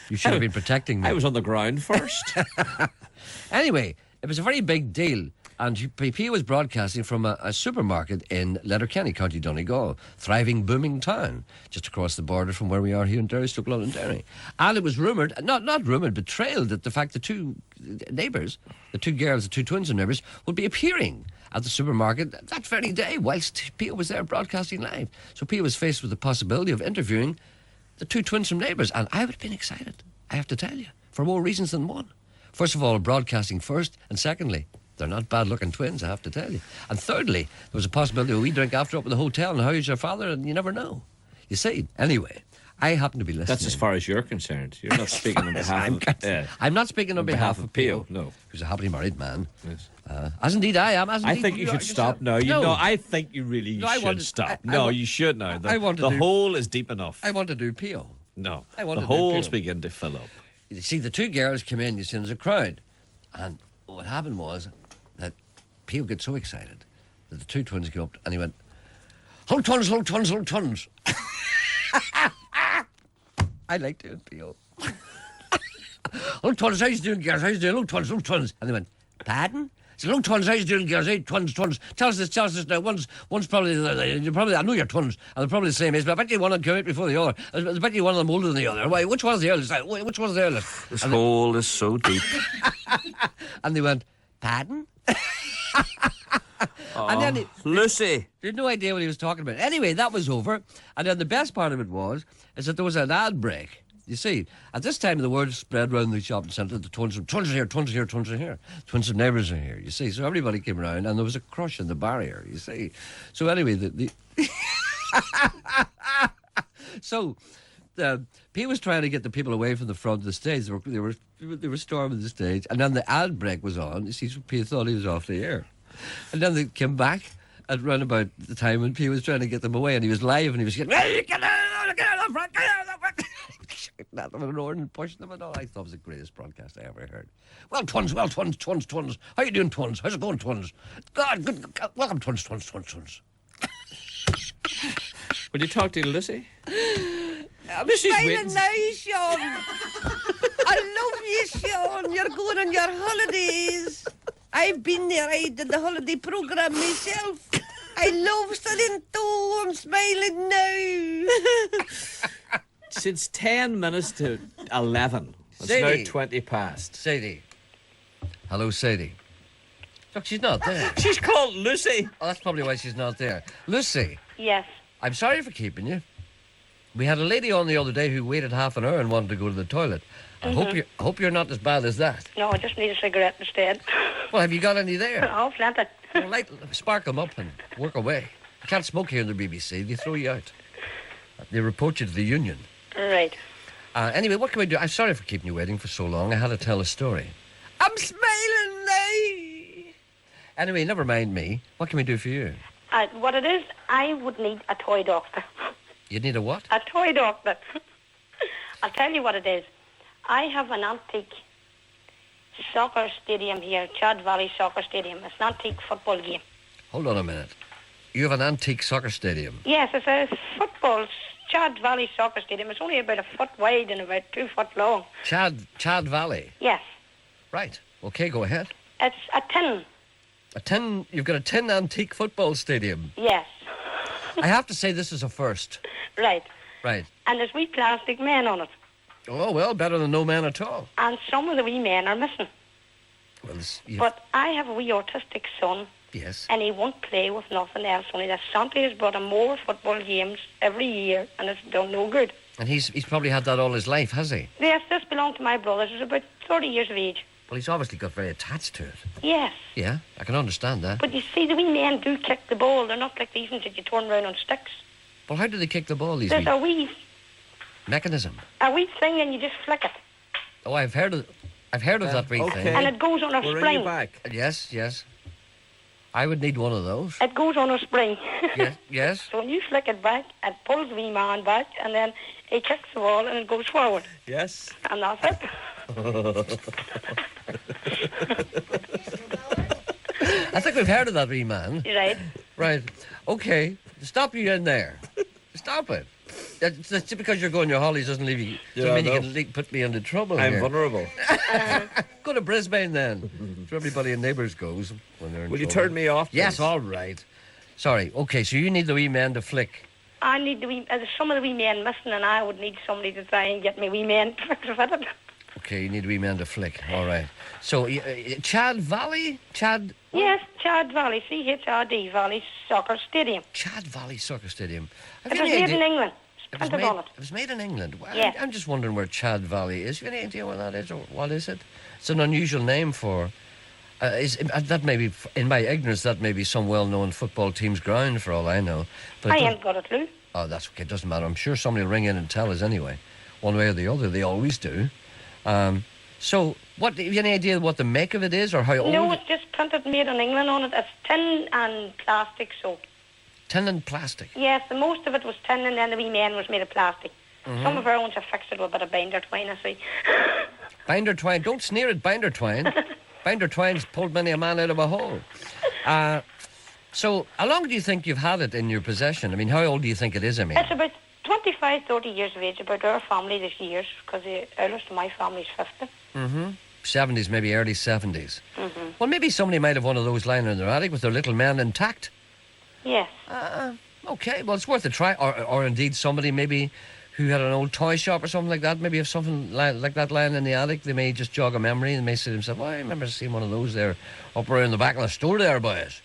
You should have been protecting me. I was on the ground first. Anyway, it was a very big deal And Pia was broadcasting from a supermarket in Letterkenny, County Donegal, thriving, booming town, just across the border from where we are here in Derry, Stoke, Londonderry. And it was rumoured, not rumoured, but trailed that the fact the two neighbours, the two girls, the two twins and neighbours, would be appearing at the supermarket that very day whilst Pia was there broadcasting live. So Pia was faced with the possibility of interviewing the two twins from neighbours, and I would have been excited, I have to tell you, for more reasons than one. First of all, broadcasting first, and secondly, they're not bad-looking twins, I have to tell you. And thirdly, there was a possibility of a wee drink after up at the hotel, and how's your father, and you never know. You see, anyway, I happen to be listening. That's as far as you're concerned. You're not speaking on behalf of... I'm not speaking on behalf of Pio, no. Who's a happily married man. Yes. As indeed I am. I think you should stop now. I think you really should stop. You should now. The hole is deep enough. I want to do Pio. No, the holes begin to fill up. You see, the two girls came in, you see, there's a crowd. And what happened was that Pio got so excited that the two twins came up and he went, "Hold twins, hold twins, hold twins." I like doing Pio. "Hold twins, how you doing, girls? How you doing? Hold twins, hold twins." And they went, "Pardon?" I said, "Hold twins, how you doing, girls? Hey, twins. Tell us this now. One's probably, I know you're twins, and they're probably the same age, but I bet you one of them came out before the other. I bet you one of them older than the other. Why, which one's the eldest? Which one's the eldest?" This hole is so deep. And they went, "Pardon?" And then Lucy. They had no idea what he was talking about. Anyway, that was over. And then the best part of it is that there was an ad break. You see, at this time the word spread around the shopping centre. The twins are here, twins are here, twins are here. Twins of neighbours are here. You see, so everybody came around, and there was a crush in the barrier. You see, so anyway, so P was trying to get the people away from the front of the stage. They were storming the stage, and then the ad break was on. You see, so P thought he was off the air. And then they came back at round about the time when P was trying to get them away, and he was live, and he was getting, "Hey, get out of the front, get out of the front." Shouting at them and roaring and pushing them and all. I thought it was the greatest broadcast I ever heard. Well, twins. How you doing, twins? How's it going, twins? God, good. Welcome, twins. Would you talk to Lucy? I'm smiling now, Sean. I love you, Sean. You're going on your holidays. I've been there. I did the holiday programme myself. I love studying too. I'm smiling now. Since 10 minutes to 11. It's Sadie. now 20 past. Sadie. Hello, Sadie. Look, she's not there. She's called Lucy. Oh, that's probably why she's not there. Lucy. Yes. I'm sorry for keeping you. We had a lady on the other day who waited half an hour and wanted to go to the toilet. I hope you're not as bad as that. No, I just need a cigarette instead. Well, have you got any there? Oh, plenty. Well, spark them up and work away. You can't smoke here in the BBC. They throw you out. They report you to the union. Right. Anyway, what can we do? I'm sorry for keeping you waiting for so long. I had to tell a story. I'm smiling now. Anyway, never mind me. What can we do for you? What it is, I would need a toy doctor. You'd need a what? A toy doctor. I'll tell you what it is. I have an antique soccer stadium here, Chad Valley Soccer Stadium. It's an antique football game. Hold on a minute. You have an antique soccer stadium? Yes, it's a football, Chad Valley Soccer Stadium. It's only about 1 foot wide and about 2 foot long. Chad Valley? Yes. Right. Okay, go ahead. It's a tin. A tin? You've got a tin antique football stadium? Yes. I have to say this is a first. Right. Right. And there's wee plastic men on it. Oh, well, better than no man at all. And some of the wee men are missing. Well, but I have a wee autistic son. Yes. And he won't play with nothing else. Only that Santa has brought him more football games every year, and it's done no good. And he's probably had that all his life, has he? Yes, this belonged to my brothers. He's about 30 years of age. Well, he's obviously got very attached to it. Yes. Yeah, I can understand that. But you see, the wee men do kick the ball. They're not like these ones that you turn around on sticks. Well, how do they kick the ball, these There's a wee mechanism? A wee thing, and you just flick it. Oh, I've heard of that wee thing. And it goes on a spring. Back. Yes. I would need one of those. It goes on a spring. Yes. So when you flick it back, it pulls the wee man back, and then he kicks the ball, and it goes forward. Yes. And that's it. I think we've heard of that wee man. Right. Right. Okay. Stop you in there. Stop it. That's because you're going your holidays doesn't leave you. Doesn't mean you can put me into trouble. I'm here. vulnerable. Good to Brisbane then. So everybody in Neighbours goes when they're in Will you trouble. turn me off, Yes, please? all right. Sorry. Okay, so you need the wee man to flick. I need some of the wee men missing, and I would need somebody to try and get me wee men to fix it. Okay, you need a wee man to flick. All right. So, Chad Valley? Yes, Chad Valley, CHRD Valley Soccer Stadium. Chad Valley Soccer Stadium. Have It you was any made idea- in England. It was, Printed on it. it was made in England. Well, Yes. I'm just wondering where Chad Valley is. You have any idea where that is, or what is it? It's an unusual name for... that may be, in my ignorance, that may be some well-known football team's ground, for all I know. But I ain't got a clue. Oh, that's okay. It doesn't matter. I'm sure somebody will ring in and tell us anyway, one way or the other. They always do. So, have you any idea what the make of it is, or how old? No, it's just printed made in England on it. It's tin and plastic, so... Tin and plastic. Yes, the most of it was tin, and then the wee man was made of plastic. Mhm. Some of our own have fixed it with a bit of binder twine, I see. Binder twine. Don't sneer at binder twine. Binder twine's pulled many a man out of a hole. So, how long do you think you've had it in your possession? I mean, how old do you think it is, I mean? It's about 25, 30 years of age, about our family this year, because the eldest of my family's 50. Mm-hmm. 70s, maybe early 70s. Mm-hmm. Well, maybe somebody might have one of those lying in their attic with their little man intact. Yes. Okay, well, it's worth a try. Or indeed somebody maybe who had an old toy shop or something like that. Maybe if something like that lying in the attic, they may just jog a memory and may say to themselves, well, I remember seeing one of those there up around the back of the store there, boys.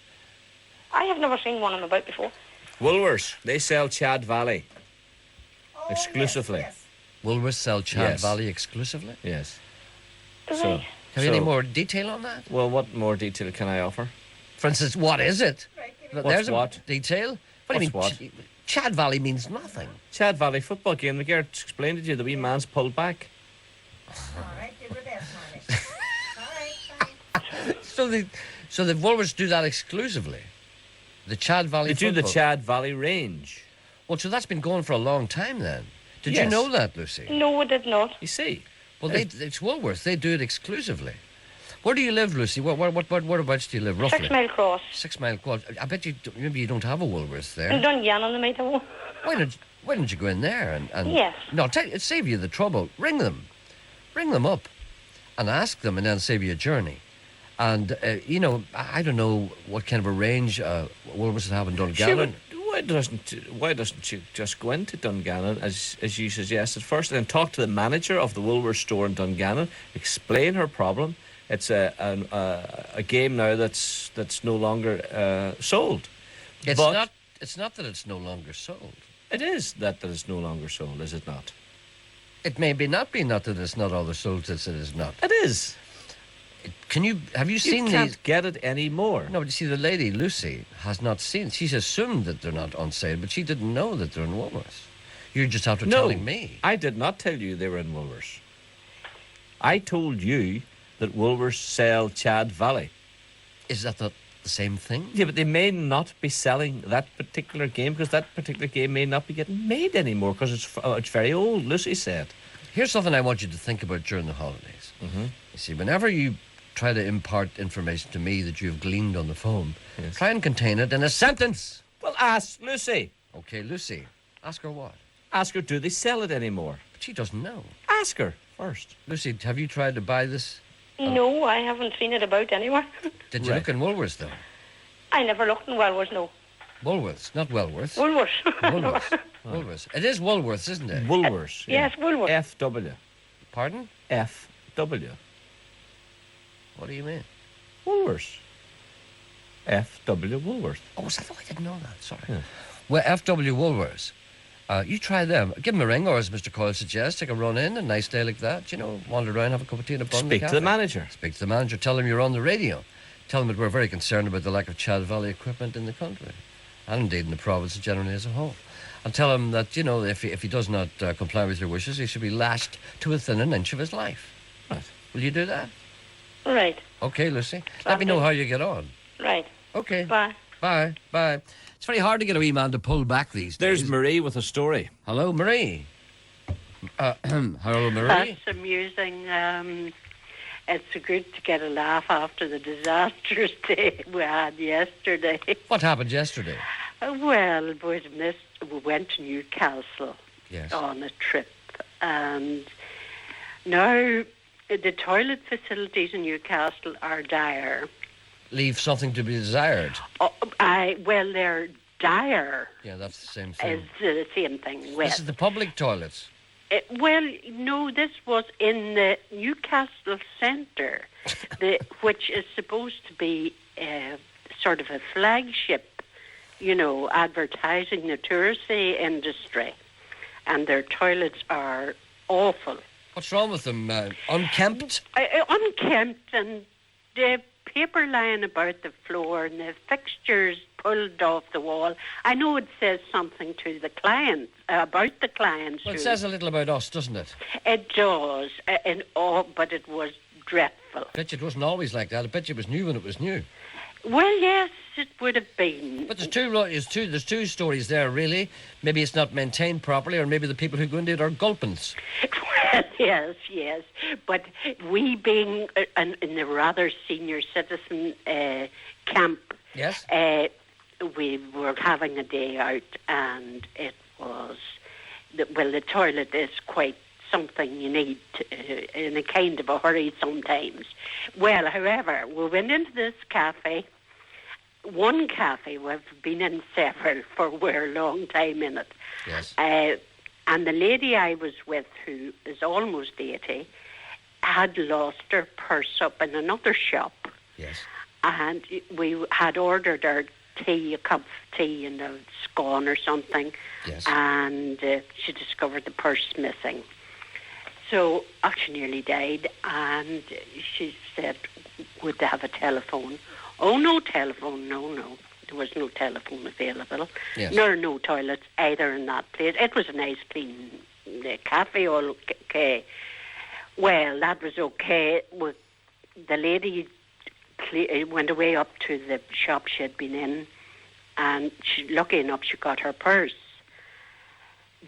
I have never seen one on the boat before. Woolworths, they sell Chad Valley. Exclusively. Woolworths sell Chad Yes. Valley exclusively? Yes. Right. Have you any more detail on that? Well, what more detail can I offer? For instance, what is it? There's what? a detail. What do you mean? What's what? Chad Valley means nothing. Chad Valley football game. The girl explained it to you. The wee man's pulled back. So the Woolworths do that exclusively. The Chad Valley They do the football. Chad Valley range. Well, so that's been going for a long time then. Did you Yes. know that, Lucy? No, I did not. You see. Well, it's Woolworths. They do it exclusively. Where do you live, Lucy? Whereabouts do you live, roughly? 6 Mile Cross. 6 Mile Cross. I bet maybe you don't have a Woolworths there. In Dungannon, they might have. Why don't you go in there and Yes. No, it save you the trouble. Ring them up, and ask them, and then save you a journey. And I don't know what kind of a range Woolworths have in Dungannon. Why doesn't she just go into Dungannon as you suggested first, and then talk to the manager of the Woolworths store in Dungannon, explain her problem. It's a game now that's no longer sold. It's But not. It's not that it's no longer sold. It is that it's no longer sold, is it not? It may be not that it's not all the sold. It is not. It is. Have you seen You can't these? get it anymore. No, but you see, the lady Lucy has not seen. She's assumed that they're not on sale, but she didn't know that they're in Woolworths. You're just after telling me. I did not tell you they were in Woolworths. I told you that Woolworths sell Chad Valley. Is that the same thing? Yeah, but they may not be selling that particular game because that particular game may not be getting made anymore because it's very old, Lucy said. Here's something I want you to think about during the holidays. Mm-hmm. You see, whenever you try to impart information to me that you've gleaned on the phone, try and contain it in a sentence. Well, ask Lucy. Okay, Lucy. Ask her what? Ask her, do they sell it anymore? But she doesn't know. Ask her first. Lucy, have you tried to buy this? No, I haven't seen it about anywhere. Did you look in Woolworths, though? I never looked in Woolworths, no. Woolworths, not Wellworths. Woolworths. Woolworths. Woolworths. It is Woolworths, isn't it? Woolworths. Yes, Woolworths. FW. Pardon? FW. What do you mean? Woolworths. FW Woolworths. Oh, I didn't know that. Sorry. Yeah. Well, FW Woolworths. You try them. Give them a ring, or as Mr. Coyle suggests, take a run in, a nice day like that, wander around, have a cup of tea and a bun. Speak to the manager. Speak to the manager. Tell them you're on the radio. Tell them that we're very concerned about the lack of Chad Valley equipment in the country, and indeed in the province generally as a whole. And tell him that, if he does not comply with your wishes, he should be lashed to within an inch of his life. Right. Will you do that? Right. Okay, Lucy. Let me know how you get on. Right. Okay. Bye. Bye. Bye. It's very hard to get a wee man to pull back these days. There's Marie with a story. Hello, Marie. Hello, Marie. That's amusing. It's so good to get a laugh after the disastrous day we had yesterday. What happened yesterday? Well, we went to Newcastle Yes. on a trip, and now The toilet facilities in Newcastle are dire. Leave something to be desired. Well, they're dire. Yeah, that's the same thing. It's the same thing. Well, This is the public toilets. Well, no, this was in the Newcastle Centre, which is supposed to be sort of a flagship, advertising the touristy industry. And their toilets are awful. What's wrong with them? Unkempt? Unkempt, and the paper lying about the floor and the fixtures pulled off the wall. I know it says something to the clients, about the clients. Well, it says a little about us, doesn't it? It does, but it was dreadful. I bet you it wasn't always like that. I bet you it was new when it was new. Well, yes, it would have been. But there's two stories there, really. Maybe it's not maintained properly, or maybe the people who go into it are gulpins. Well, yes. But we being in the rather senior citizen camp, yes, we were having a day out, and it was, the toilet is quite something you need in a kind of a hurry sometimes. Well, however, we went into this cafe. One cafe, we've been in several for a long time in it. Yes. And the lady I was with, who is almost 80, had lost her purse up in another shop. Yes. And we had ordered our tea, a cup of tea and a scone or something. Yes. And she discovered the purse missing. So she nearly died, and she said, would they have a telephone? Oh, no telephone, no. There was no telephone available. Yes. Nor no toilets either in that place. It was a nice, clean cafe, all okay. Well, that was okay. The lady went away up to the shop she had been in, and lucky enough, she got her purse.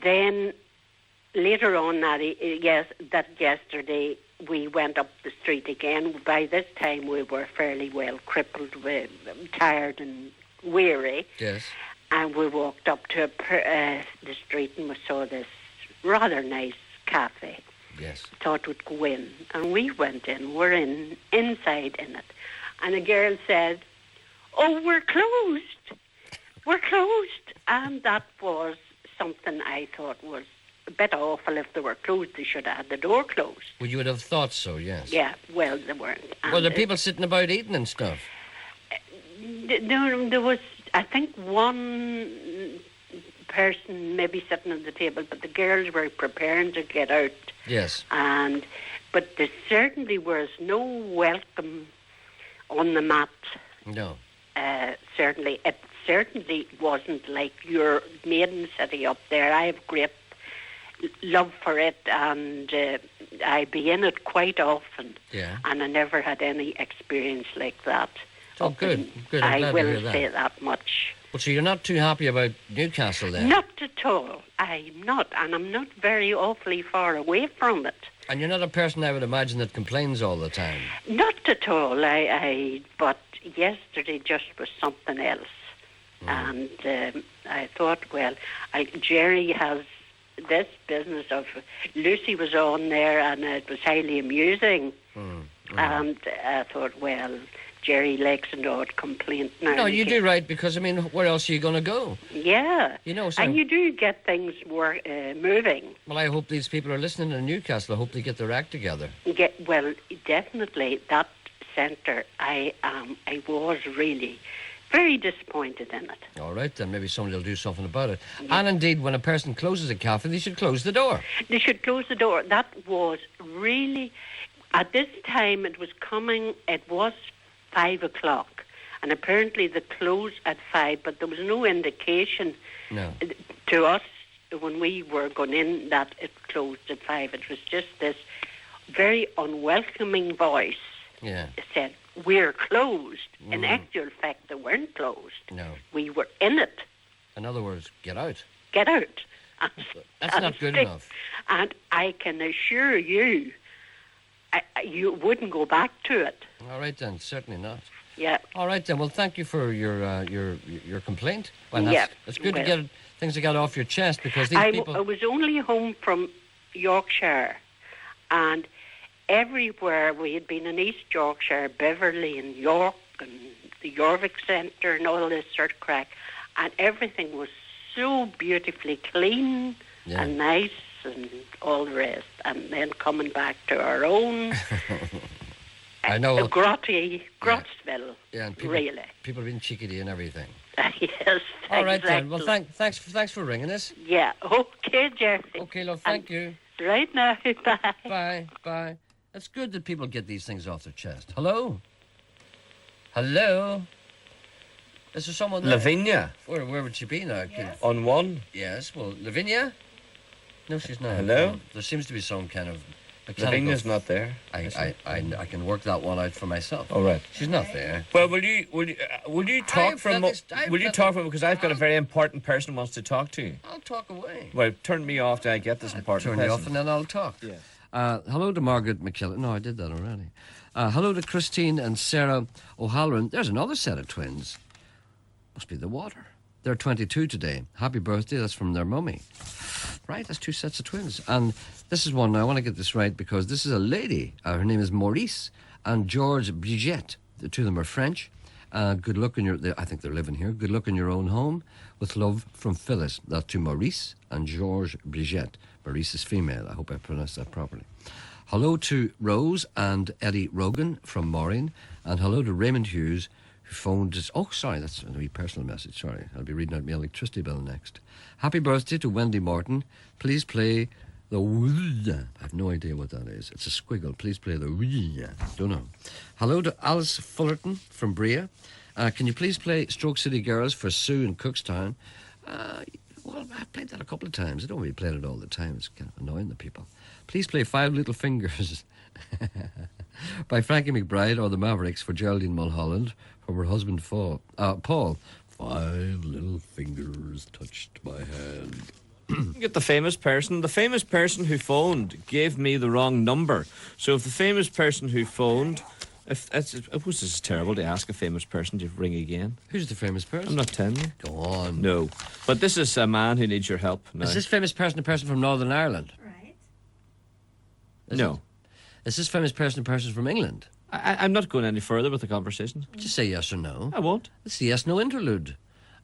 Then later on that yesterday, we went up the street again. By this time, we were fairly well crippled, tired and weary. Yes. And we walked up to the street, and we saw this rather nice cafe. Yes. Thought we'd go in, and we went in. We're inside in it, and the girl said, "Oh, we're closed. We're closed," and that was something I thought was a bit awful. If they were closed, they should have had the door closed. Well, you would have thought so, yes. Yeah, well, they weren't. Were there people sitting about eating and stuff? There was, I think, one person maybe sitting at the table, but the girls were preparing to get out. Yes. But there certainly was no welcome on the mat. No. Certainly. It certainly wasn't like your Maiden City up there. I have great love for it, and I be in it quite often. Yeah. And I never had any experience like that. Oh, good. Good. I will say that much. Well, so you're not too happy about Newcastle then? Not at all. I'm not, and I'm not very awfully far away from it. And you're not a person, I would imagine, that complains all the time? Not at all. But yesterday just was something else. And I thought, well, Gerry has this business of... Lucy was on there, and it was highly amusing. And I thought, well, Gerry likes an odd complaint now. No, you do right, because, I mean, where else are you going to go? Yeah. You know, so... And you do get things moving. Well, I hope these people are listening in Newcastle. I hope they get their act together. Well, definitely, that centre, I was really very disappointed in it. All right, then maybe somebody will do something about it. Yeah. And indeed, when a person closes a cafe, they should close the door. They should close the door. That was really... At this time, it was 5 o'clock, and apparently they closed at 5, but there was no indication to us when we were going in that it closed at 5. It was just this very unwelcoming voice said, "We're closed." In actual fact, they weren't closed. No. We were in it. In other words, get out. Get out. That's not good enough. And I can assure you, you wouldn't go back to it. All right then, certainly not. Yeah. All right then. Well, thank you for your complaint. Well, it's good to get things to get off your chest, because these people. I was only home from Yorkshire, and everywhere. We had been in East Yorkshire, Beverley and York and the Jorvik Centre and all this sort of crack. And everything was so beautifully clean and nice and all the rest. And then coming back to our own I know. Grottsville, Yeah, and really. People being cheeky and everything. Yes, All right, exactly. then. Well, thanks for ringing us. Yeah, okay, Gerry. Okay, love, thank you. Right now, bye. Bye, bye. It's good that people get these things off their chest. Hello? Hello? Is there someone there? Lavinia. Where would she be now? Yes. On one? Yes, well, Lavinia? No, she's not. Hello? No, there seems to be some kind of... Lavinia's not there. I can work that one out for myself. All right. She's not there. Well, will you talk from because I've got a very important person who wants to talk to you. I'll talk away. Well, turn me off till I get this important Turn person. you off and then I'll talk. Yes. Hello to Margaret McKillop. No, I did that already. Hello to Christine and Sarah O'Halloran. There's another set of twins. Must be the water. They're 22 today. Happy birthday. That's from their mummy. Right, that's 2 sets of twins. And this is one, I want to get this right because this is a lady. Her name is Maurice and George Brigitte. The two of them are French. Good luck in I think they're living here. Good luck in your own home. With love from Phyllis. That's to Maurice and George Brigitte. Maurice is female. I hope I pronounced that properly. Hello to Rose and Eddie Rogan from Maureen. And hello to Raymond Hughes, who phoned us. Oh, sorry, that's a wee personal message. Sorry, I'll be reading out my electricity bill next. Happy birthday to Wendy Morton. Please play the I have no idea what that is. It's a squiggle. Please play the don't know. Hello to Alice Fullerton from Brea. Can you please play Stroke City Girls for Sue in Cookstown? Well, I've played that a couple of times. I don't really play it all the time. It's kind of annoying the people. Please play Five Little Fingers by Frankie McBride or the Mavericks for Geraldine Mulholland from her husband Paul. 5 little fingers touched my hand. Get the famous person. The famous person who phoned gave me the wrong number. So if the famous person who phoned... I suppose this is terrible to ask a famous person to ring again. Who's the famous person? I'm not telling you. Go on. No. But this is a man who needs your help now. Is this famous person a person from Northern Ireland? Right. No. Is this famous person a person from England? I'm not going any further with the conversation. Just say yes or no. I won't. It's the yes/no interlude.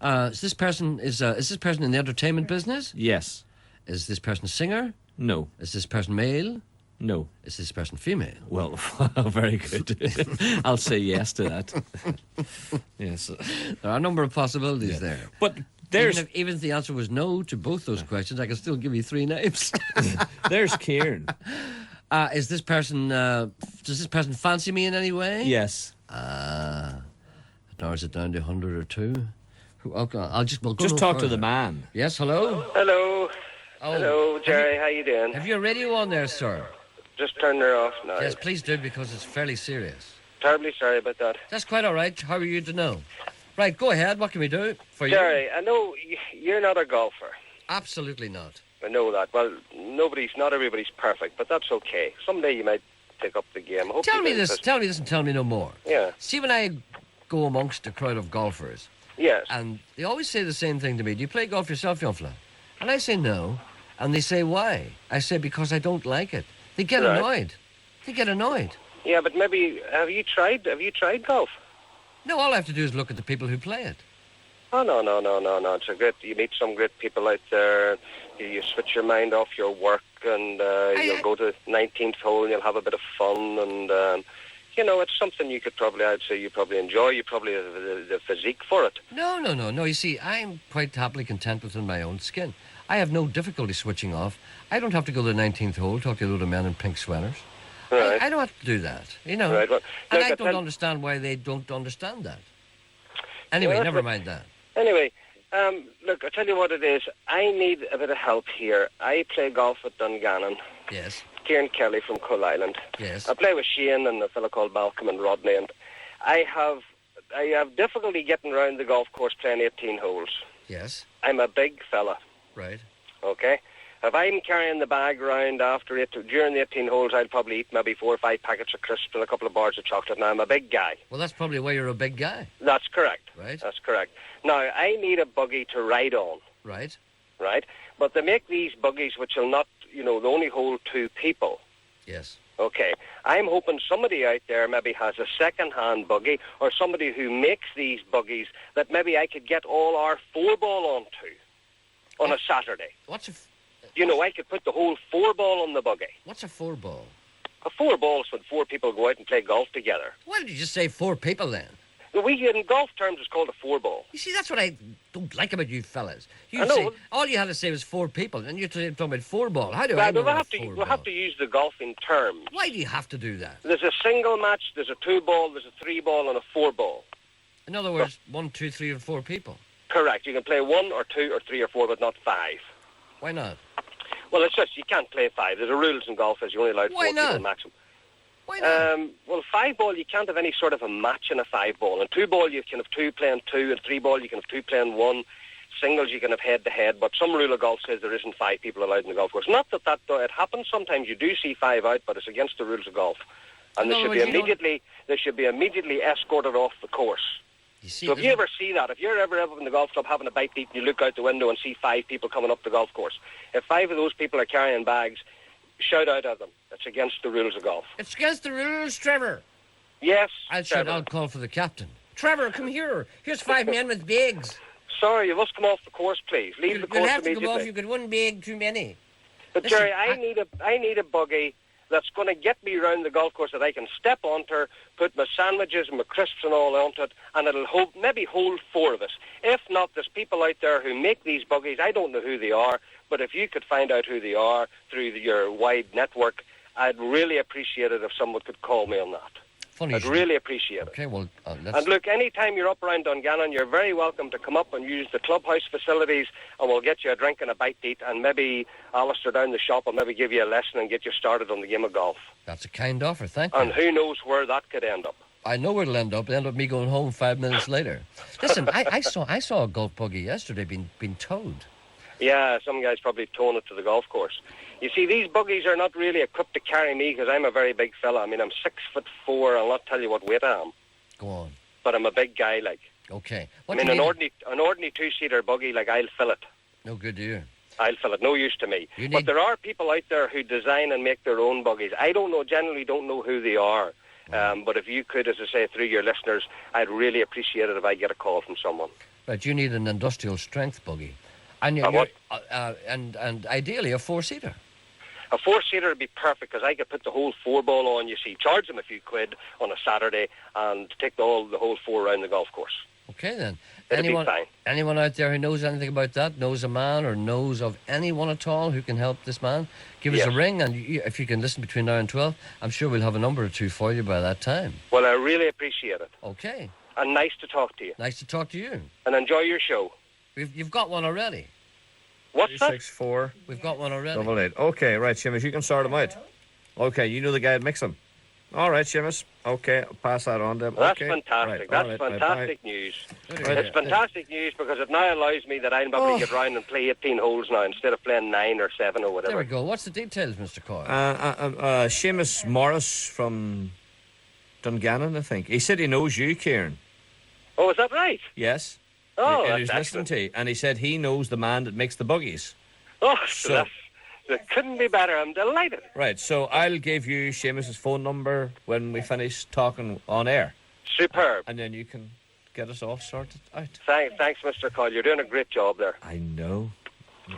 Is this person in the entertainment business? Yes. Is this person a singer? No. Is this person male? No. Is this person female? Well, very good. I'll say yes to that. Yes. There are a number of possibilities there. But there's... Even if the answer was no to both those questions, I can still give you 3 names. There's Kieran. Does this person fancy me in any way? Yes. Narrows it down to 100 or 2. Okay, we'll go just talk further. to the man. Yes, hello? Hello. Oh. Hello, Gerry, how you doing? Have you a radio on there, sir? Just turned her off now. Yes, please do, because it's fairly serious. Terribly sorry about that. That's quite all right. How are you to know? Right, go ahead. What can we do for you? Gerry, I know you're not a golfer. Absolutely not. I know that. Well, not everybody's perfect, but that's okay. Someday you might pick up the game. Tell me this and tell me no more. Yeah. See, when I go amongst a crowd of golfers... Yes. And they always say the same thing to me. Do you play golf yourself, young fella? And I say no. And they say, why? I say, because I don't like it. They get annoyed. They get annoyed. Yeah, but maybe, have you tried golf? No, all I have to do is look at the people who play it. Oh, no. You meet some great people out there. You switch your mind off your work and you'll go to 19th hole and you'll have a bit of fun and... it's something I'd say you probably enjoy. You probably have the physique for it. No. You see, I'm quite happily content within my own skin. I have no difficulty switching off. I don't have to go to the 19th hole, talk to a load of men in pink sweaters. Right. I don't have to do that, Right, well, and I don't understand why they don't understand that. Anyway, never mind that. Anyway, look, I'll tell you what it is. I need a bit of help here. I play golf at Dungannon. Yes. Kieran Kelly from Cool Island. Yes. I play with Shane and a fellow called Malcolm and Rodney, and I have difficulty getting around the golf course playing 18 holes. Yes. I'm a big fella. Right. Okay. If I'm carrying the bag around during the 18 holes, I'd probably eat maybe 4 or 5 packets of crisps and a couple of bars of chocolate. Now, I'm a big guy. Well, that's probably why you're a big guy. That's correct. Right. That's correct. Now, I need a buggy to ride on. Right. Right. But they make these buggies which will not, they only hold 2 people. Yes. Okay. I'm hoping somebody out there maybe has a second-hand buggy or somebody who makes these buggies that maybe I could get all our 4-ball onto on a Saturday. I could put the whole 4-ball on the buggy. What's a 4-ball? A 4-ball is when 4 people go out and play golf together. Why did you just say 4 people then? In golf terms, it's called a 4-ball. You see, that's what I don't like about you fellas. I know. All you had to say was 4 people, and you're talking about 4-ball. How do I know we'll what have a to 4-ball? we'll have to use the golfing terms. Why do you have to do that? There's a single match, there's a 2-ball, there's a 3-ball, and a 4-ball. In other words, 1, 2, 3, or 4 people. Correct. You can play 1 or 2 or 3 or 4, but not 5. Why not? Well, it's just you can't play 5. There's a rules in golf as you're only allowed 4 people maximum. Why not? Well, 5-ball, you can't have any sort of a match in a 5-ball. In 2-ball, you can have 2 playing 2, and 3-ball, you can have 2 playing 1. Singles, you can have head-to-head, but some rule of golf says there isn't 5 people allowed in the golf course. Not that it happens. Sometimes you do see 5 out, but it's against the rules of golf. And they should be immediately escorted off the course. So if you ever see that, if you're ever in the golf club having a bite to eat and you look out the window and see 5 people coming up the golf course, if 5 of those people are carrying bags, shout out at them. It's against the rules of golf. It's against the rules, Trevor. Yes, I'll call for the captain. Trevor, come here. Here's 5 men with bags. Sorry, you must come off the course, please. Leave the course immediately. You'll have to come off. You've got 1 bag too many. But listen, Gerry, I need a buggy that's going to get me around the golf course that I can step onto, put my sandwiches and my crisps and all onto it, and it'll maybe hold 4 of us. If not, there's people out there who make these buggies. I don't know who they are, but if you could find out who they are through your wide network, I'd really appreciate it if someone could call me on that. I'd really appreciate it. Okay, well, And look, anytime you're up around Dungannon, you're very welcome to come up and use the clubhouse facilities, and we'll get you a drink and a bite to eat, and maybe Alistair down the shop will maybe give you a lesson and get you started on the game of golf. That's a kind offer, thank you. And who knows where that could end up. I know where it'll end up. It'll end up me going home 5 minutes later. Listen, I saw a golf buggy yesterday being towed. Yeah, some guys probably towing it to the golf course. You see, these buggies are not really equipped to carry me because I'm a very big fella. I mean, I'm 6'4". I'll not tell you what weight I am. Go on. But I'm a big guy, like. Okay. An ordinary 2-seater buggy, like, I'll fill it. No good to you. I'll fill it. No use to me. But there are people out there who design and make their own buggies. I generally don't know who they are. But if you could, as I say, through your listeners, I'd really appreciate it if I get a call from someone. Right, you need an industrial strength buggy. And and ideally a 4-seater. A 4-seater would be perfect because I could put the whole 4-ball on, you see, charge them a few quid on a Saturday and take the whole 4 around the golf course. Okay, then. It'd be fine. Anyone out there who knows anything about that, knows a man or knows of anyone at all who can help this man, give us a ring, and if you can listen between now and 12, I'm sure we'll have a number or 2 for you by that time. Well, I really appreciate it. Okay. And nice to talk to you. Nice to talk to you. And enjoy your show. You've got one already. What's that? 6'4". We've got one already. 88. Okay, right, Seamus, you can sort them out. Okay, you know the guy that makes them. All right, Seamus. Okay, I'll pass that on to him. That's okay. fantastic. Right. That's right, fantastic news. It's fantastic news because it now allows me that I'll probably get round and play 18 holes now instead of playing 9 or 7 or whatever. There we go. What's the details, Mr. Coyle? Seamus Morris from Dungannon, I think. He said he knows you, Kieran. Oh, is that right? Yes. Oh, and that's he's listening to you, and he said he knows the man that makes the buggies. Oh, so that couldn't be better. I'm delighted. Right, so I'll give you Seamus's phone number when we finish talking on air. Superb. And then you can get us all sorted out. Thanks, Mr. Coyle. You're doing a great job there. I know.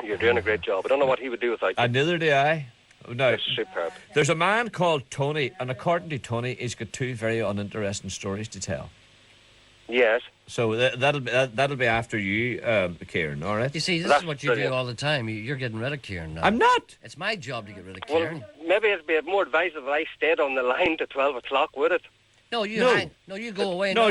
You're doing a great job. I don't know what he would do without you. And neither do I. No, that's superb. There's a man called Tony, and according to Tony, he's got 2 very uninteresting stories to tell. Yes. So that'll be after you, Kieran, all right? You see, this is what you do all the time. You're getting rid of Kieran now. I'm not. It's my job to get rid of Kieran. Well, maybe it'd be more advisable if I stayed on the line to 12 o'clock, would it? No, you go away now.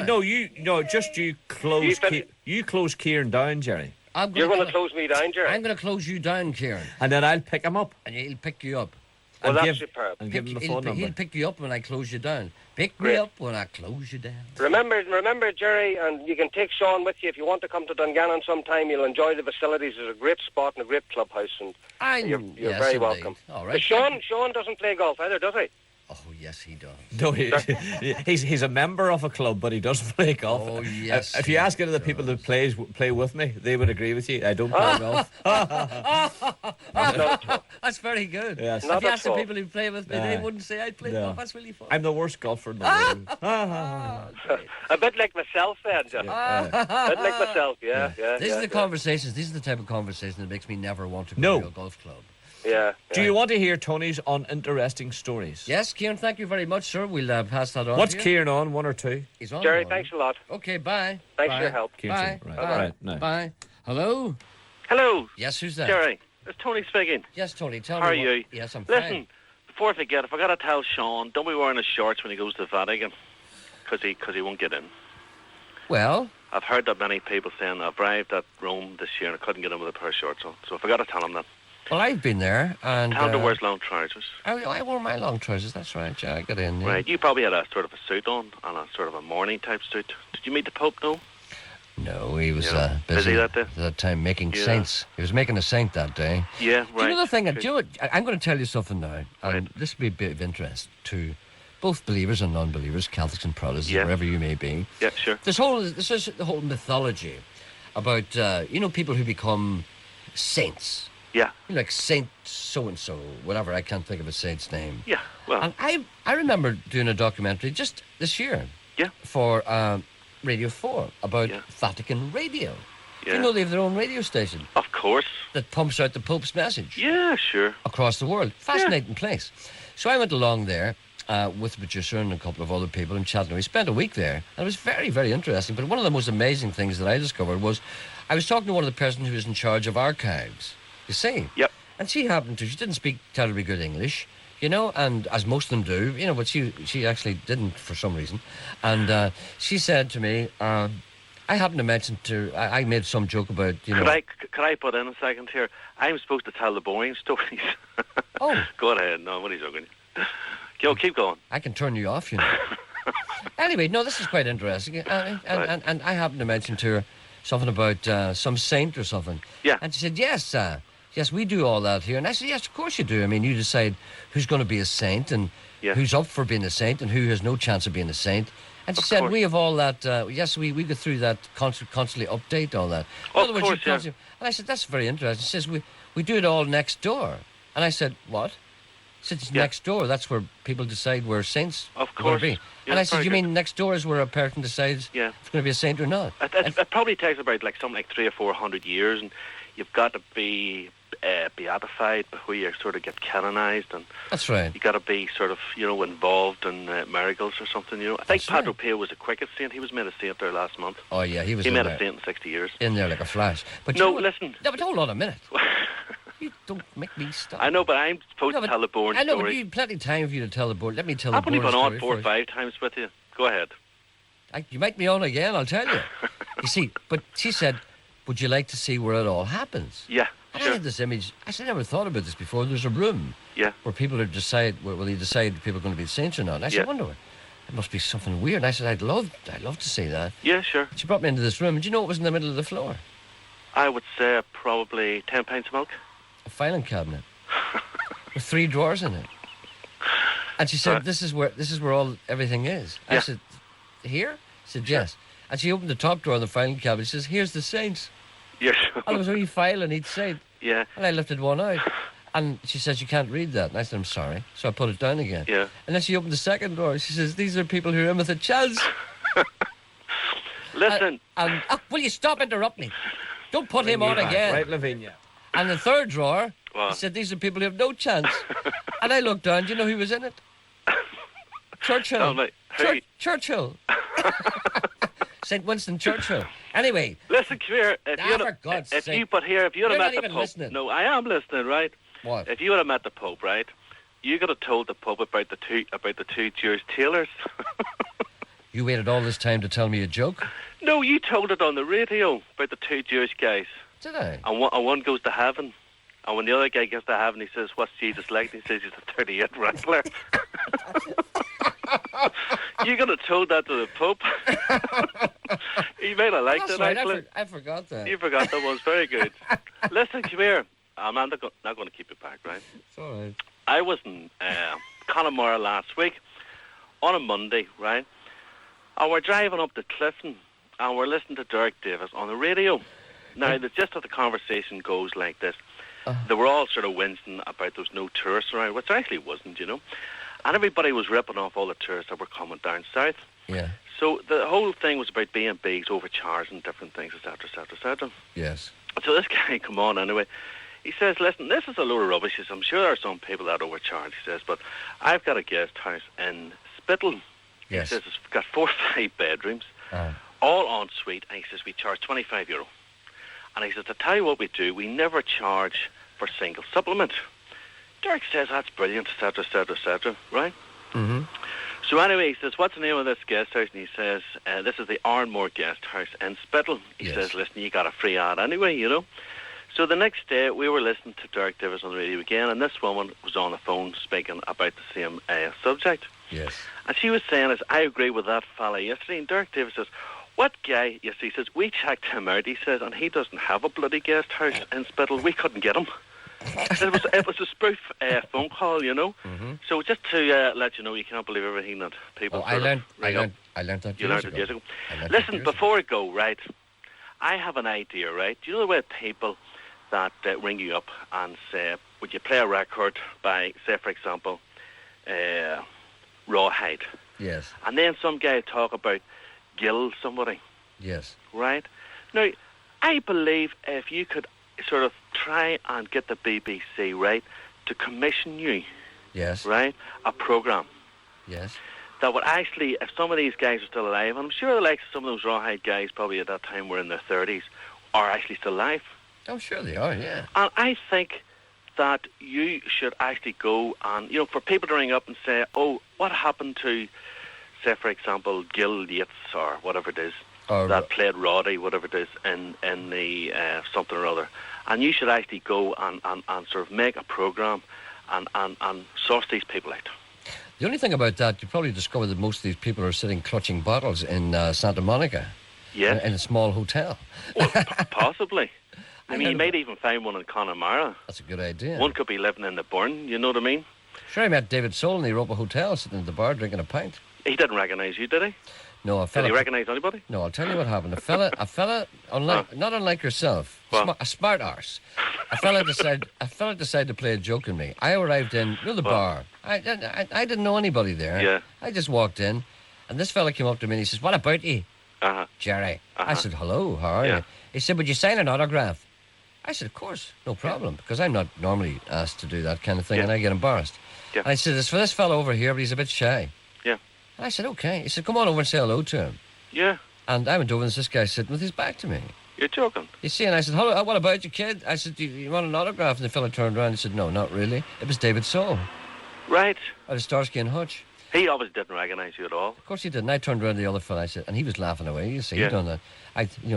You close Kieran down, Gerry. You're going to close me down, Gerry? I'm going to close you down, Kieran. And then I'll pick him up. And he'll pick you up. Well, that's superb. And give him the phone number. He'll pick you up when I close you down. Pick me up when I close you down. Remember, Gerry, and you can take Sean with you if you want to come to Dungannon sometime. You'll enjoy the facilities. It's a great spot and a great clubhouse, and you're very welcome. All right. Sean doesn't play golf either, does he? Oh, yes, he does. No, he's a member of a club, but he doesn't play golf. Oh, yes. If you ask any of the people that play with me, they would agree with you. I don't play golf. That's very good. Yes. If you ask the people who play with me, they wouldn't say I play golf. That's really fun. I'm the worst golfer in the world. A bit like myself, then. Just. A bit like myself, yeah. These are the conversations. These are the type of conversation that makes me never want to go to a golf club. Yeah. Do you want to hear Tony's uninteresting stories? Yes, Kieran, thank you very much, sir. We'll pass that on. What's to you. Kieran on? One or two? He's on. Gerry, one. thanks a lot. Okay, bye. Thanks bye. for your help. Bye. Right. Bye. Right. No. Bye. Hello? Hello. Yes, who's that? Gerry, it's Tony speaking. Yes, Tony, tell How me. are you? Yes, I'm Listen, fine. before I forget, if I got to tell Sean, don't be wearing his shorts when he goes to the Vatican, because he won't get in. Well? I've heard that many people saying I've arrived at Rome this year and I couldn't get in with a pair of shorts on. So I forgot to tell him that. Well, I've been there, and... Tell him to wear his long trousers. I wore my long trousers, that's right. Yeah, I got in. Yeah. Right, you probably had a sort of a suit on, and a sort of a morning type suit. Did you meet the Pope, no? No, he was busy that day? that time making saints. He was making a saint that day. Yeah, right. Do you know the thing? Do you know what, I'm going to tell you something now, and this will be a bit of interest to both believers and non-believers, Catholics and Protestants, wherever you may be. Yeah, sure. This is the whole mythology about people who become saints. Yeah. Like Saint so-and-so, whatever, I can't think of a saint's name. Yeah, well... And I remember doing a documentary just this year. Yeah. For Radio 4 about Vatican Radio. Yeah. You know they have their own radio station. Of course. That pumps out the Pope's message. Yeah, sure. Across the world. Fascinating place. So I went along there with the producer and a couple of other people in Chattanooga. We spent a week there. And it was very, very interesting. But one of the most amazing things that I discovered was I was talking to one of the persons who was in charge of archives. You see? Yep. And she didn't speak terribly good English, and as most of them do, but she actually didn't for some reason. And she said to me, I happened to mention I made some joke about, Could I put in a second here? I'm supposed to tell the boring stories. Oh. Go ahead. No, what are you joking? Yo, keep going. I can turn you off, Anyway, no, this is quite interesting. And I happened to mention to her something about some saint or something. Yeah. And she said, yes, we do all that here. And I said, yes, of course you do. I mean, you decide who's going to be a saint and who's up for being a saint and who has no chance of being a saint. And she said, we have all that, we go through that, constantly update all that. In other words, and I said, that's very interesting. She says, we do it all next door. And I said, what? She said, it's next door. That's where people decide where saints are going to be. Yeah, and I said, you mean next door is where a person decides if it's going to be a saint or not? It probably takes about something like 300 or 400 years, and you've got to be beatified before you sort of get canonized, and that's right. You got to be sort of involved in miracles or something. I think Padre Pio was the quickest saint. He was made a saint there last month. Oh yeah, he was. He made a saint in 60 years. In there like a flash. But listen. No, but hold on a minute. You don't make me stop. I know, but I'm supposed to tell the boring story. I know, but you have plenty of time for you to tell the boring. Let me tell the boring story. I've only been on 4 or 5 times with you. Go ahead. You make me on again, I'll tell you. You see, but she said, would you like to see where it all happens? Yeah, and I had this image. I said, I never thought about this before. There's a room where people they decide if people are going to be saints or not. And I said, I wonder, it must be something weird. And I said, I'd love to see that. Yeah, sure. She brought me into this room, and do you know what was in the middle of the floor? I would say probably 10 pints of milk. A filing cabinet with 3 drawers in it. And she said, "This is where everything is." I said, "Here?" She said, "Yes." And she opened the top drawer of the filing cabinet. She says, "Here's the saints." Yes. And there was a wee file in each saint. Yeah. And I lifted one out. And she says, "You can't read that." And I said, "I'm sorry." So I put it down again. Yeah. And then she opened the second drawer. She says, "These are people who are in with a chance." Listen. Will you stop interrupting me? Don't put him on again. Right, Lavinia. And the third drawer, he said, "These are people who have no chance." And I looked down. Do you know who was in it? Churchill. Churchill. St. Winston Churchill. Anyway. Listen, come here. If you would have met the Pope. Listening. No, I am listening, right? What? If you would have met the Pope, right? You could have told the Pope about the two Jewish tailors. You waited all this time to tell me a joke? No, you told it on the radio about the 2 Jewish guys. Did I? And one goes to heaven. And when the other guy gets to heaven, he says, "What's Jesus like?" And he says, "He's a 38 wrestler." You could have told that to the Pope. He might have liked it, right. actually. I forgot that. You forgot that was very good. Listen, come here. I'm not going to keep it back, right? It's all right. I was in Connemara last week on a Monday, right? And we're driving up to Clifton and we're listening to Derek Davis on the radio. Now, the gist of the conversation goes like this. They were all sort of whinging about there was no tourists around, which there actually wasn't, you know. And everybody was ripping off all the tourists that were coming down south. Yeah. So the whole thing was about B&Bs overcharging different things, etc., etc., etc. Yes. So this guy come on anyway. He says, listen, this is a load of rubbish. He says, I'm sure there are some people that overcharge, he says, but I've got a guest house in Spittle. Yes. He says it's got 4 or 5 bedrooms, all en suite, and he says we charge €25. And he says, to tell you what we do, we never charge for single supplement. Derek says, that's brilliant, etc., etc., etc., right? Mm-hmm. So anyway, he says, what's the name of this guest house? And he says, this is the Arnmore Guest House in Spittle. He says, listen, you got a free ad anyway, you know. So the next day, we were listening to Derek Davis on the radio again, and this woman was on the phone speaking about the same subject. Yes. And she was saying, I agree with that fella yesterday. And Derek Davis says, what guy, you see, he says, we checked him out, he says, and he doesn't have a bloody guest house in Spittle. We couldn't get him. It was a spoof phone call, you know. Mm-hmm. So just to let you know, you can't believe everything that people. I learned that you learned it years ago. Listen, before I go, right, I have an idea, right? Do you know the way people that ring you up and say, would you play a record by, say, for example, Rawhide? Yes. And then some guy talk about Gill somebody. Yes. Right? Now, I believe if you could sort of try and get the BBC, right, to commission you, yes, right, a programme. Yes. That would actually, if some of these guys are still alive, and I'm sure the likes of some of those Rawhide guys probably at that time were in their 30s, are actually still alive. Oh, sure they are, yeah. And I think that you should actually go and, you know, for people to ring up and say, oh, what happened to, say, for example, Gil Yates or whatever it is, that played Roddy, whatever it is, in the something or other. And you should actually go and sort of make a programme and source these people out. The only thing about that, you probably discover that most of these people are sitting clutching bottles in Santa Monica. Yes. In a small hotel. Well, possibly. I mean, you might even find one in Connemara. That's a good idea. One could be living in the Burn, you know what I mean? Sure, I met David Soul in the Europa Hotel sitting at the bar drinking a pint. He didn't recognise you, did he? No, a fella. Did he recognise anybody? No, I'll tell you what happened. A fella, not unlike yourself, a smart arse. A fella decided to play a joke on me. I arrived in, the bar. I didn't know anybody there. Yeah. I just walked in, and this fella came up to me and he says, "What about you, Gerry?" I said, "Hello, how are you?" He said, "Would you sign an autograph?" I said, "Of course, no problem," because I'm not normally asked to do that kind of thing, and I get embarrassed. Yeah. And I said, "It's for this fella over here, but he's a bit shy." Yeah. And I said, "Okay." He said, "Come on over and say hello to him." Yeah. And I went over and this guy sitting with his back to me. You're joking. You see, and I said, "Hello, what about you, kid?" I said, you want an autograph?" And the fella turned around and said, "No, not really." It was David Soul. Right. Out of Starsky and Hutch. He obviously didn't recognise you at all. Of course he didn't. I turned around to the other fella, I said, and he was laughing away. You see, Yeah. he'd done that.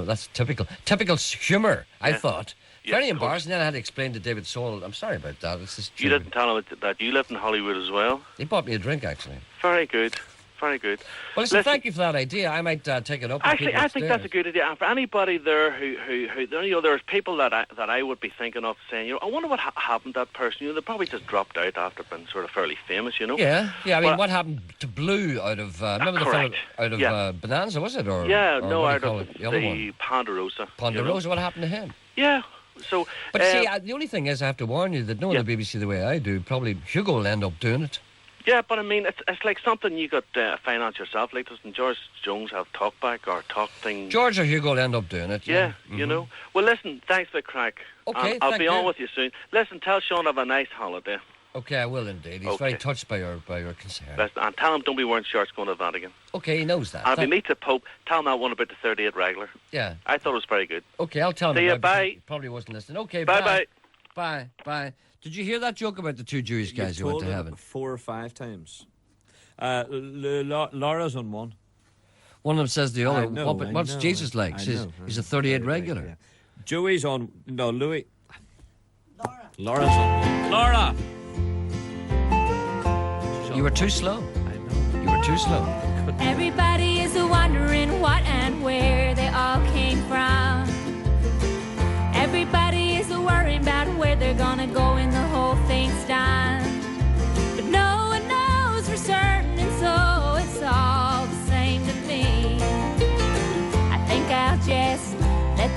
That's typical humour, I thought. Yeah, Very of course. embarrassing. Then I had to explain to David Soul, I'm sorry about that. It's just You didn't tell him that you lived in Hollywood as well? He bought me a drink, actually. Very good. Very good. Well, listen, thank you for that idea. I might take it up. Actually, I think that's a good idea. And for anybody there who there's people that I would be thinking of saying, I wonder what happened to that person. They probably just dropped out after being sort of fairly famous, Yeah. I mean, what happened to Blue out of remember the fellow out of Bonanza, was it? Or out of the other one? Ponderosa. Ponderosa. What happened to him? Yeah. So, but see, the only thing is, I have to warn you that knowing the BBC the way I do, probably Hugo will end up doing it. Yeah, but I mean, it's like something you could finance yourself. Like, doesn't George Jones have talkback or talk thing? George or Hugo will end up doing it. Yeah, Mm-hmm. you know. Well, listen, thanks for the crack. Okay, I'll be on with you soon. Listen, tell Sean have a nice holiday. Okay, I will indeed. He's very touched by your concern. And tell him don't be wearing shorts going to Vatican. Okay, he knows that. And if he meets a Pope, tell him that one about the 38 regular. Yeah. I thought it was very good. Okay, I'll tell him. See you, bye. He probably wasn't listening. Okay, bye. Bye. Did you hear that joke about the two Jewish guys who went to heaven? 4 or 5 times. Laura's on one. One of them says the other. I know, What's Jesus like? He's a 38 regular. Yeah. Joey's on. No, Louis. Laura's on one. Laura! You were too slow. I know. You were too slow. Everybody is wondering what and where they all came from. Everybody is worrying about where they're gonna go when the whole thing's done. But no one knows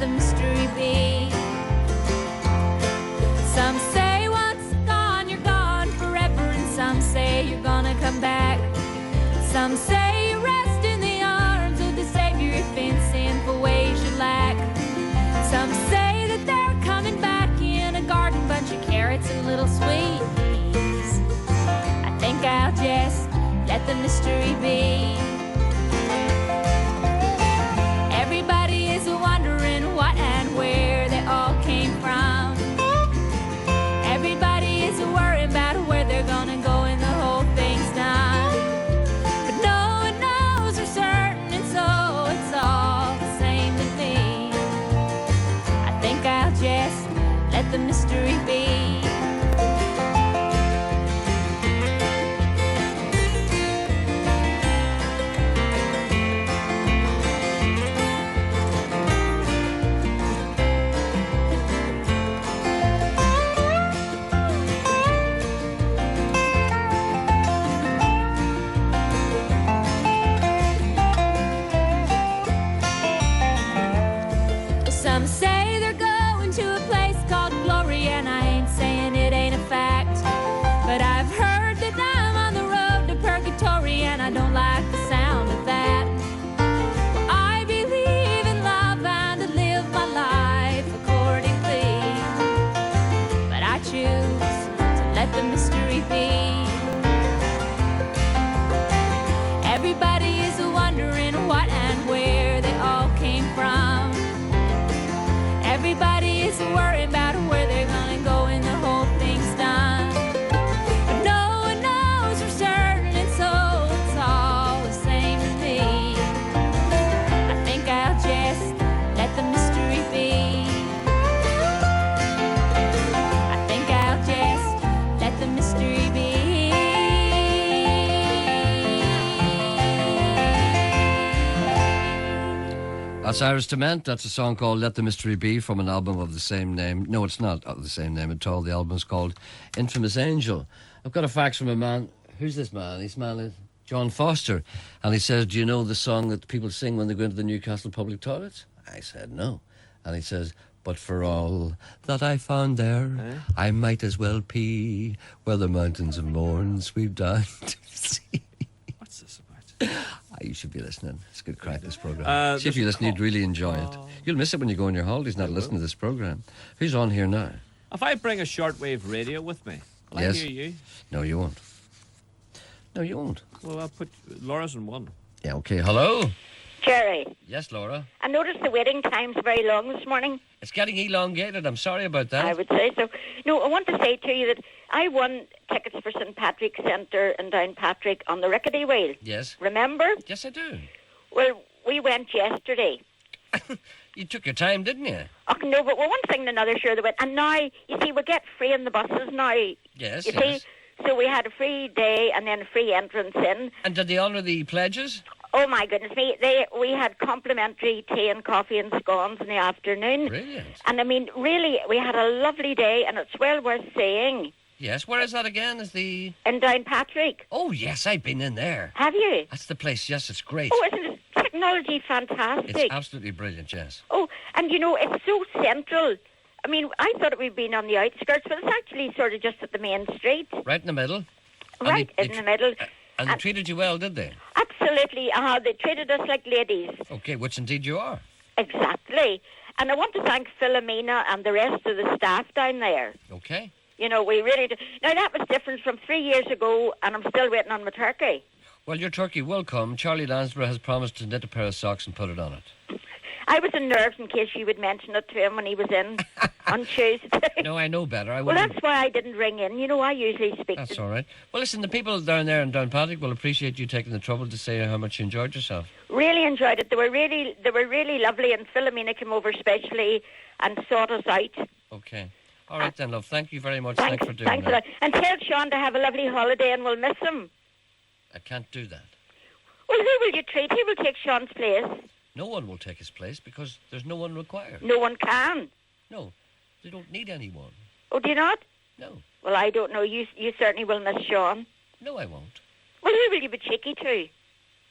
the mystery be. Some say once gone, you're gone forever, and some say you're gonna come back. Some say you rest in the arms of the Savior if in sinful ways you lack. Some say that they're coming back in a garden, bunch of carrots and little sweet peas. I think I'll just let the mystery be. Everybody is wondering what and where they all came from. Everybody is worried about where they're gonna go and the whole thing's done. But no one knows for certain, and so it's all the same to me. I think I'll just let the mystery be. Some say they're going to a place called glory, and I ain't saying it ain't a fact. But I've heard that I'm on the road to purgatory, and I don't like the sound of that. Well, I believe in love and to live my life accordingly. But I choose to let the mystery be. Everybody is wondering what and where they all came from. Everybody is worried about where they're gonna go and the whole thing's done. But no one knows for certain, and so it's all the same to me. I think I'll just let the mystery be. I think I'll just let the mystery be. That's Irish Dement. That's a song called Let the Mystery Be from an album of the same name. No, it's not of the same name at all. The album's called Infamous Angel. I've got a fax from a man. Who's this man? This man is John Foster. And he says, do you know the song that people sing when they go into the Newcastle public toilets? I said, no. And he says, but for all that I found there, I might as well pee where the mountains of Mourne sweep down to the sea. What's this about? You should be listening. It's good crack, this programme. See if you listen, you'd really enjoy it. You'll miss it when you go on your holidays not listening to this programme. Who's on here now? If I bring a shortwave radio with me, will I hear you? No, you won't. No, you won't. Well, I'll put Laura's in one. Yeah, okay. Hello? Gerry. Yes, Laura? I noticed the waiting time's very long this morning. It's getting elongated. I'm sorry about that. I would say so. No, I want to say to you that I won tickets for St. Patrick's Centre in Downpatrick on the rickety wheel. Yes. Remember? Yes, I do. Well, we went yesterday. You took your time, didn't you? Oh, no, but one thing and another, sure, they went. And now, you see, we get free in the buses now. Yes, you yes. see? So we had a free day and then a free entrance in. And did they honour the pledges? Oh, my goodness me. We had complimentary tea and coffee and scones in the afternoon. Brilliant. And, I mean, really, we had a lovely day, and it's well worth seeing. Yes, where is that again? Is the... In Downpatrick. Oh, yes, I've been in there. Have you? That's the place, yes, it's great. Oh, isn't it technology fantastic? It's absolutely brilliant, yes. Oh, and, you know, it's so central. I mean, I thought it would have been on the outskirts, but it's actually sort of just at the main street. Right in the middle? Right in the middle. And they treated you well, did they? Absolutely. They treated us like ladies. Okay, which indeed you are. Exactly. And I want to thank Philomena and the rest of the staff down there. Okay. You know, we really do. Now, that was different from 3 years ago, and I'm still waiting on my turkey. Well, your turkey will come. Charlie Lansborough has promised to knit a pair of socks and put it on it. I was in nerves in case you would mention it to him when he was in on Tuesday. No, I know better. Well, that's why I didn't ring in. You know, I usually speak. That's all right. Well, listen, the people down there in Downpatrick will appreciate you taking the trouble to say how much you enjoyed yourself. Really enjoyed it. They were really lovely, and Philomena came over specially and sought us out. Okay. All right then, love. Thank you very much. Thanks for doing thanks that. A lot. And tell Sean to have a lovely holiday, and we'll miss him. I can't do that. Well, who will you treat? Who will take Sean's place? No one will take his place because there's no one required. No one can. No, they don't need anyone. Oh, do you not? No. Well, I don't know. You certainly will miss Sean. No, I won't. Well, who will you be cheeky to?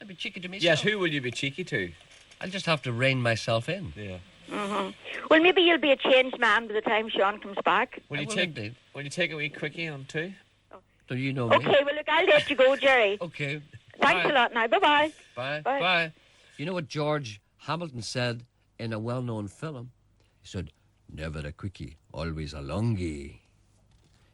I'll be cheeky to myself. Yes, who will you be cheeky to? I'll just have to rein myself in. Yeah. Mm-hmm. Well, maybe you'll be a changed man by the time Sean comes back. Will you take a wee quickie on too? Do you know me? Okay, well, look, I'll let you go, Gerry. Okay. Thanks Bye. a lot now. Bye-bye. Bye. Bye. Bye. You know what George Hamilton said in a well-known film? He said, "Never a quickie, always a longie."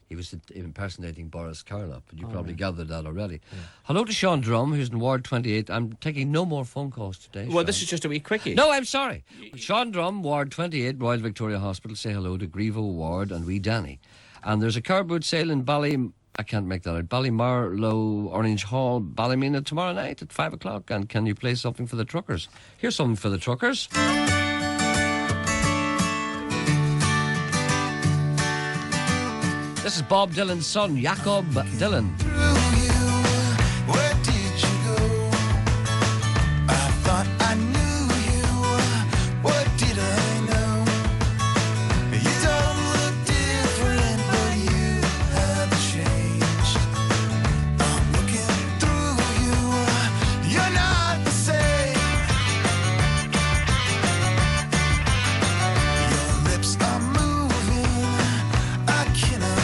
He was impersonating Boris Karloff, but you probably gathered that already. Yeah. Hello to Sean Drum, who's in Ward 28. I'm taking no more phone calls today. Well, Sean. this is just a wee quickie. No, I'm sorry. Sean Drum, Ward 28, Royal Victoria Hospital. Say hello to Grievo Ward and wee Danny. And there's a car boot sale in I can't make that out. Ballymarlow, Orange Hall, Ballymena tomorrow night at 5 o'clock. And can you play something for the truckers? Here's something for the truckers. This is Bob Dylan's son, Jacob Dylan. Where did you go? I thought I knew you. What did I know? You don't look different, but you have changed. I'm looking through you. You're not the same. Your lips are moving. I cannot.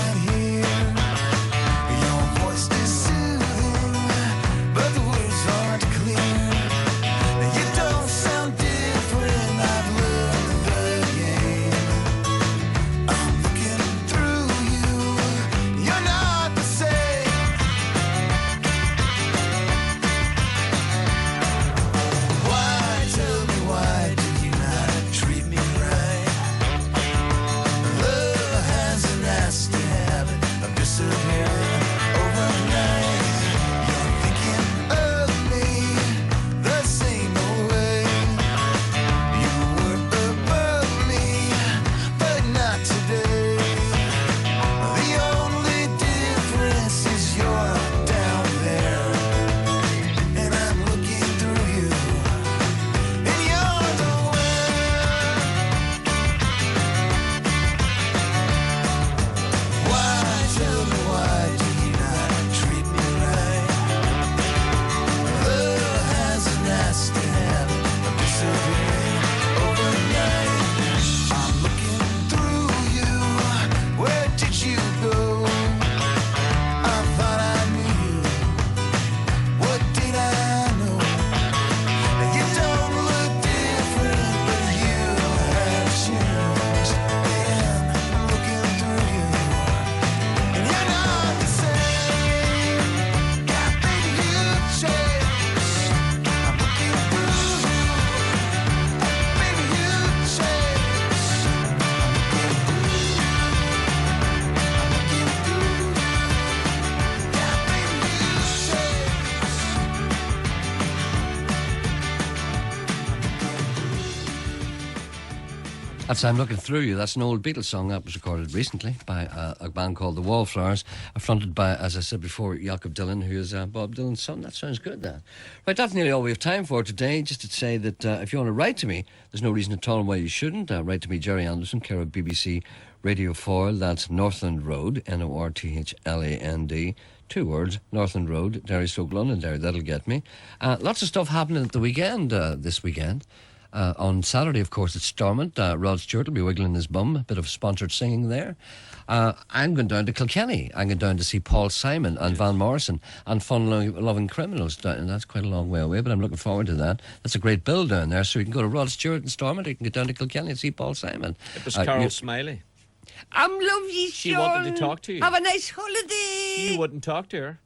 That's I'm Looking Through You. That's an old Beatles song that was recorded recently by a band called the Wallflowers, fronted by, as I said before, Jacob Dylan, who is Bob Dylan's son. That sounds good, that. Right, that's nearly all we have time for today. Just to say that if you want to write to me, there's no reason at all why you shouldn't. Write to me, Gerry Anderson, care of BBC Radio 4. That's Northland Road, Northland, 2 words, Northland Road, Derry, Stoke, Londonderry. That'll get me. Lots of stuff happening at the weekend, this weekend. On Saturday, of course, it's Stormont. Rod Stewart will be wiggling his bum. A bit of sponsored singing there. I'm going down to Kilkenny. I'm going down to see Paul Simon and Van Morrison and Fun-Loving Criminals. And that's quite a long way away, but I'm looking forward to that. That's a great bill down there. So you can go to Rod Stewart and Stormont. You can get down to Kilkenny and see Paul Simon. It was Carol Smiley. I'm lovely, She wanted to talk to you. Have a nice holiday. You wouldn't talk to her.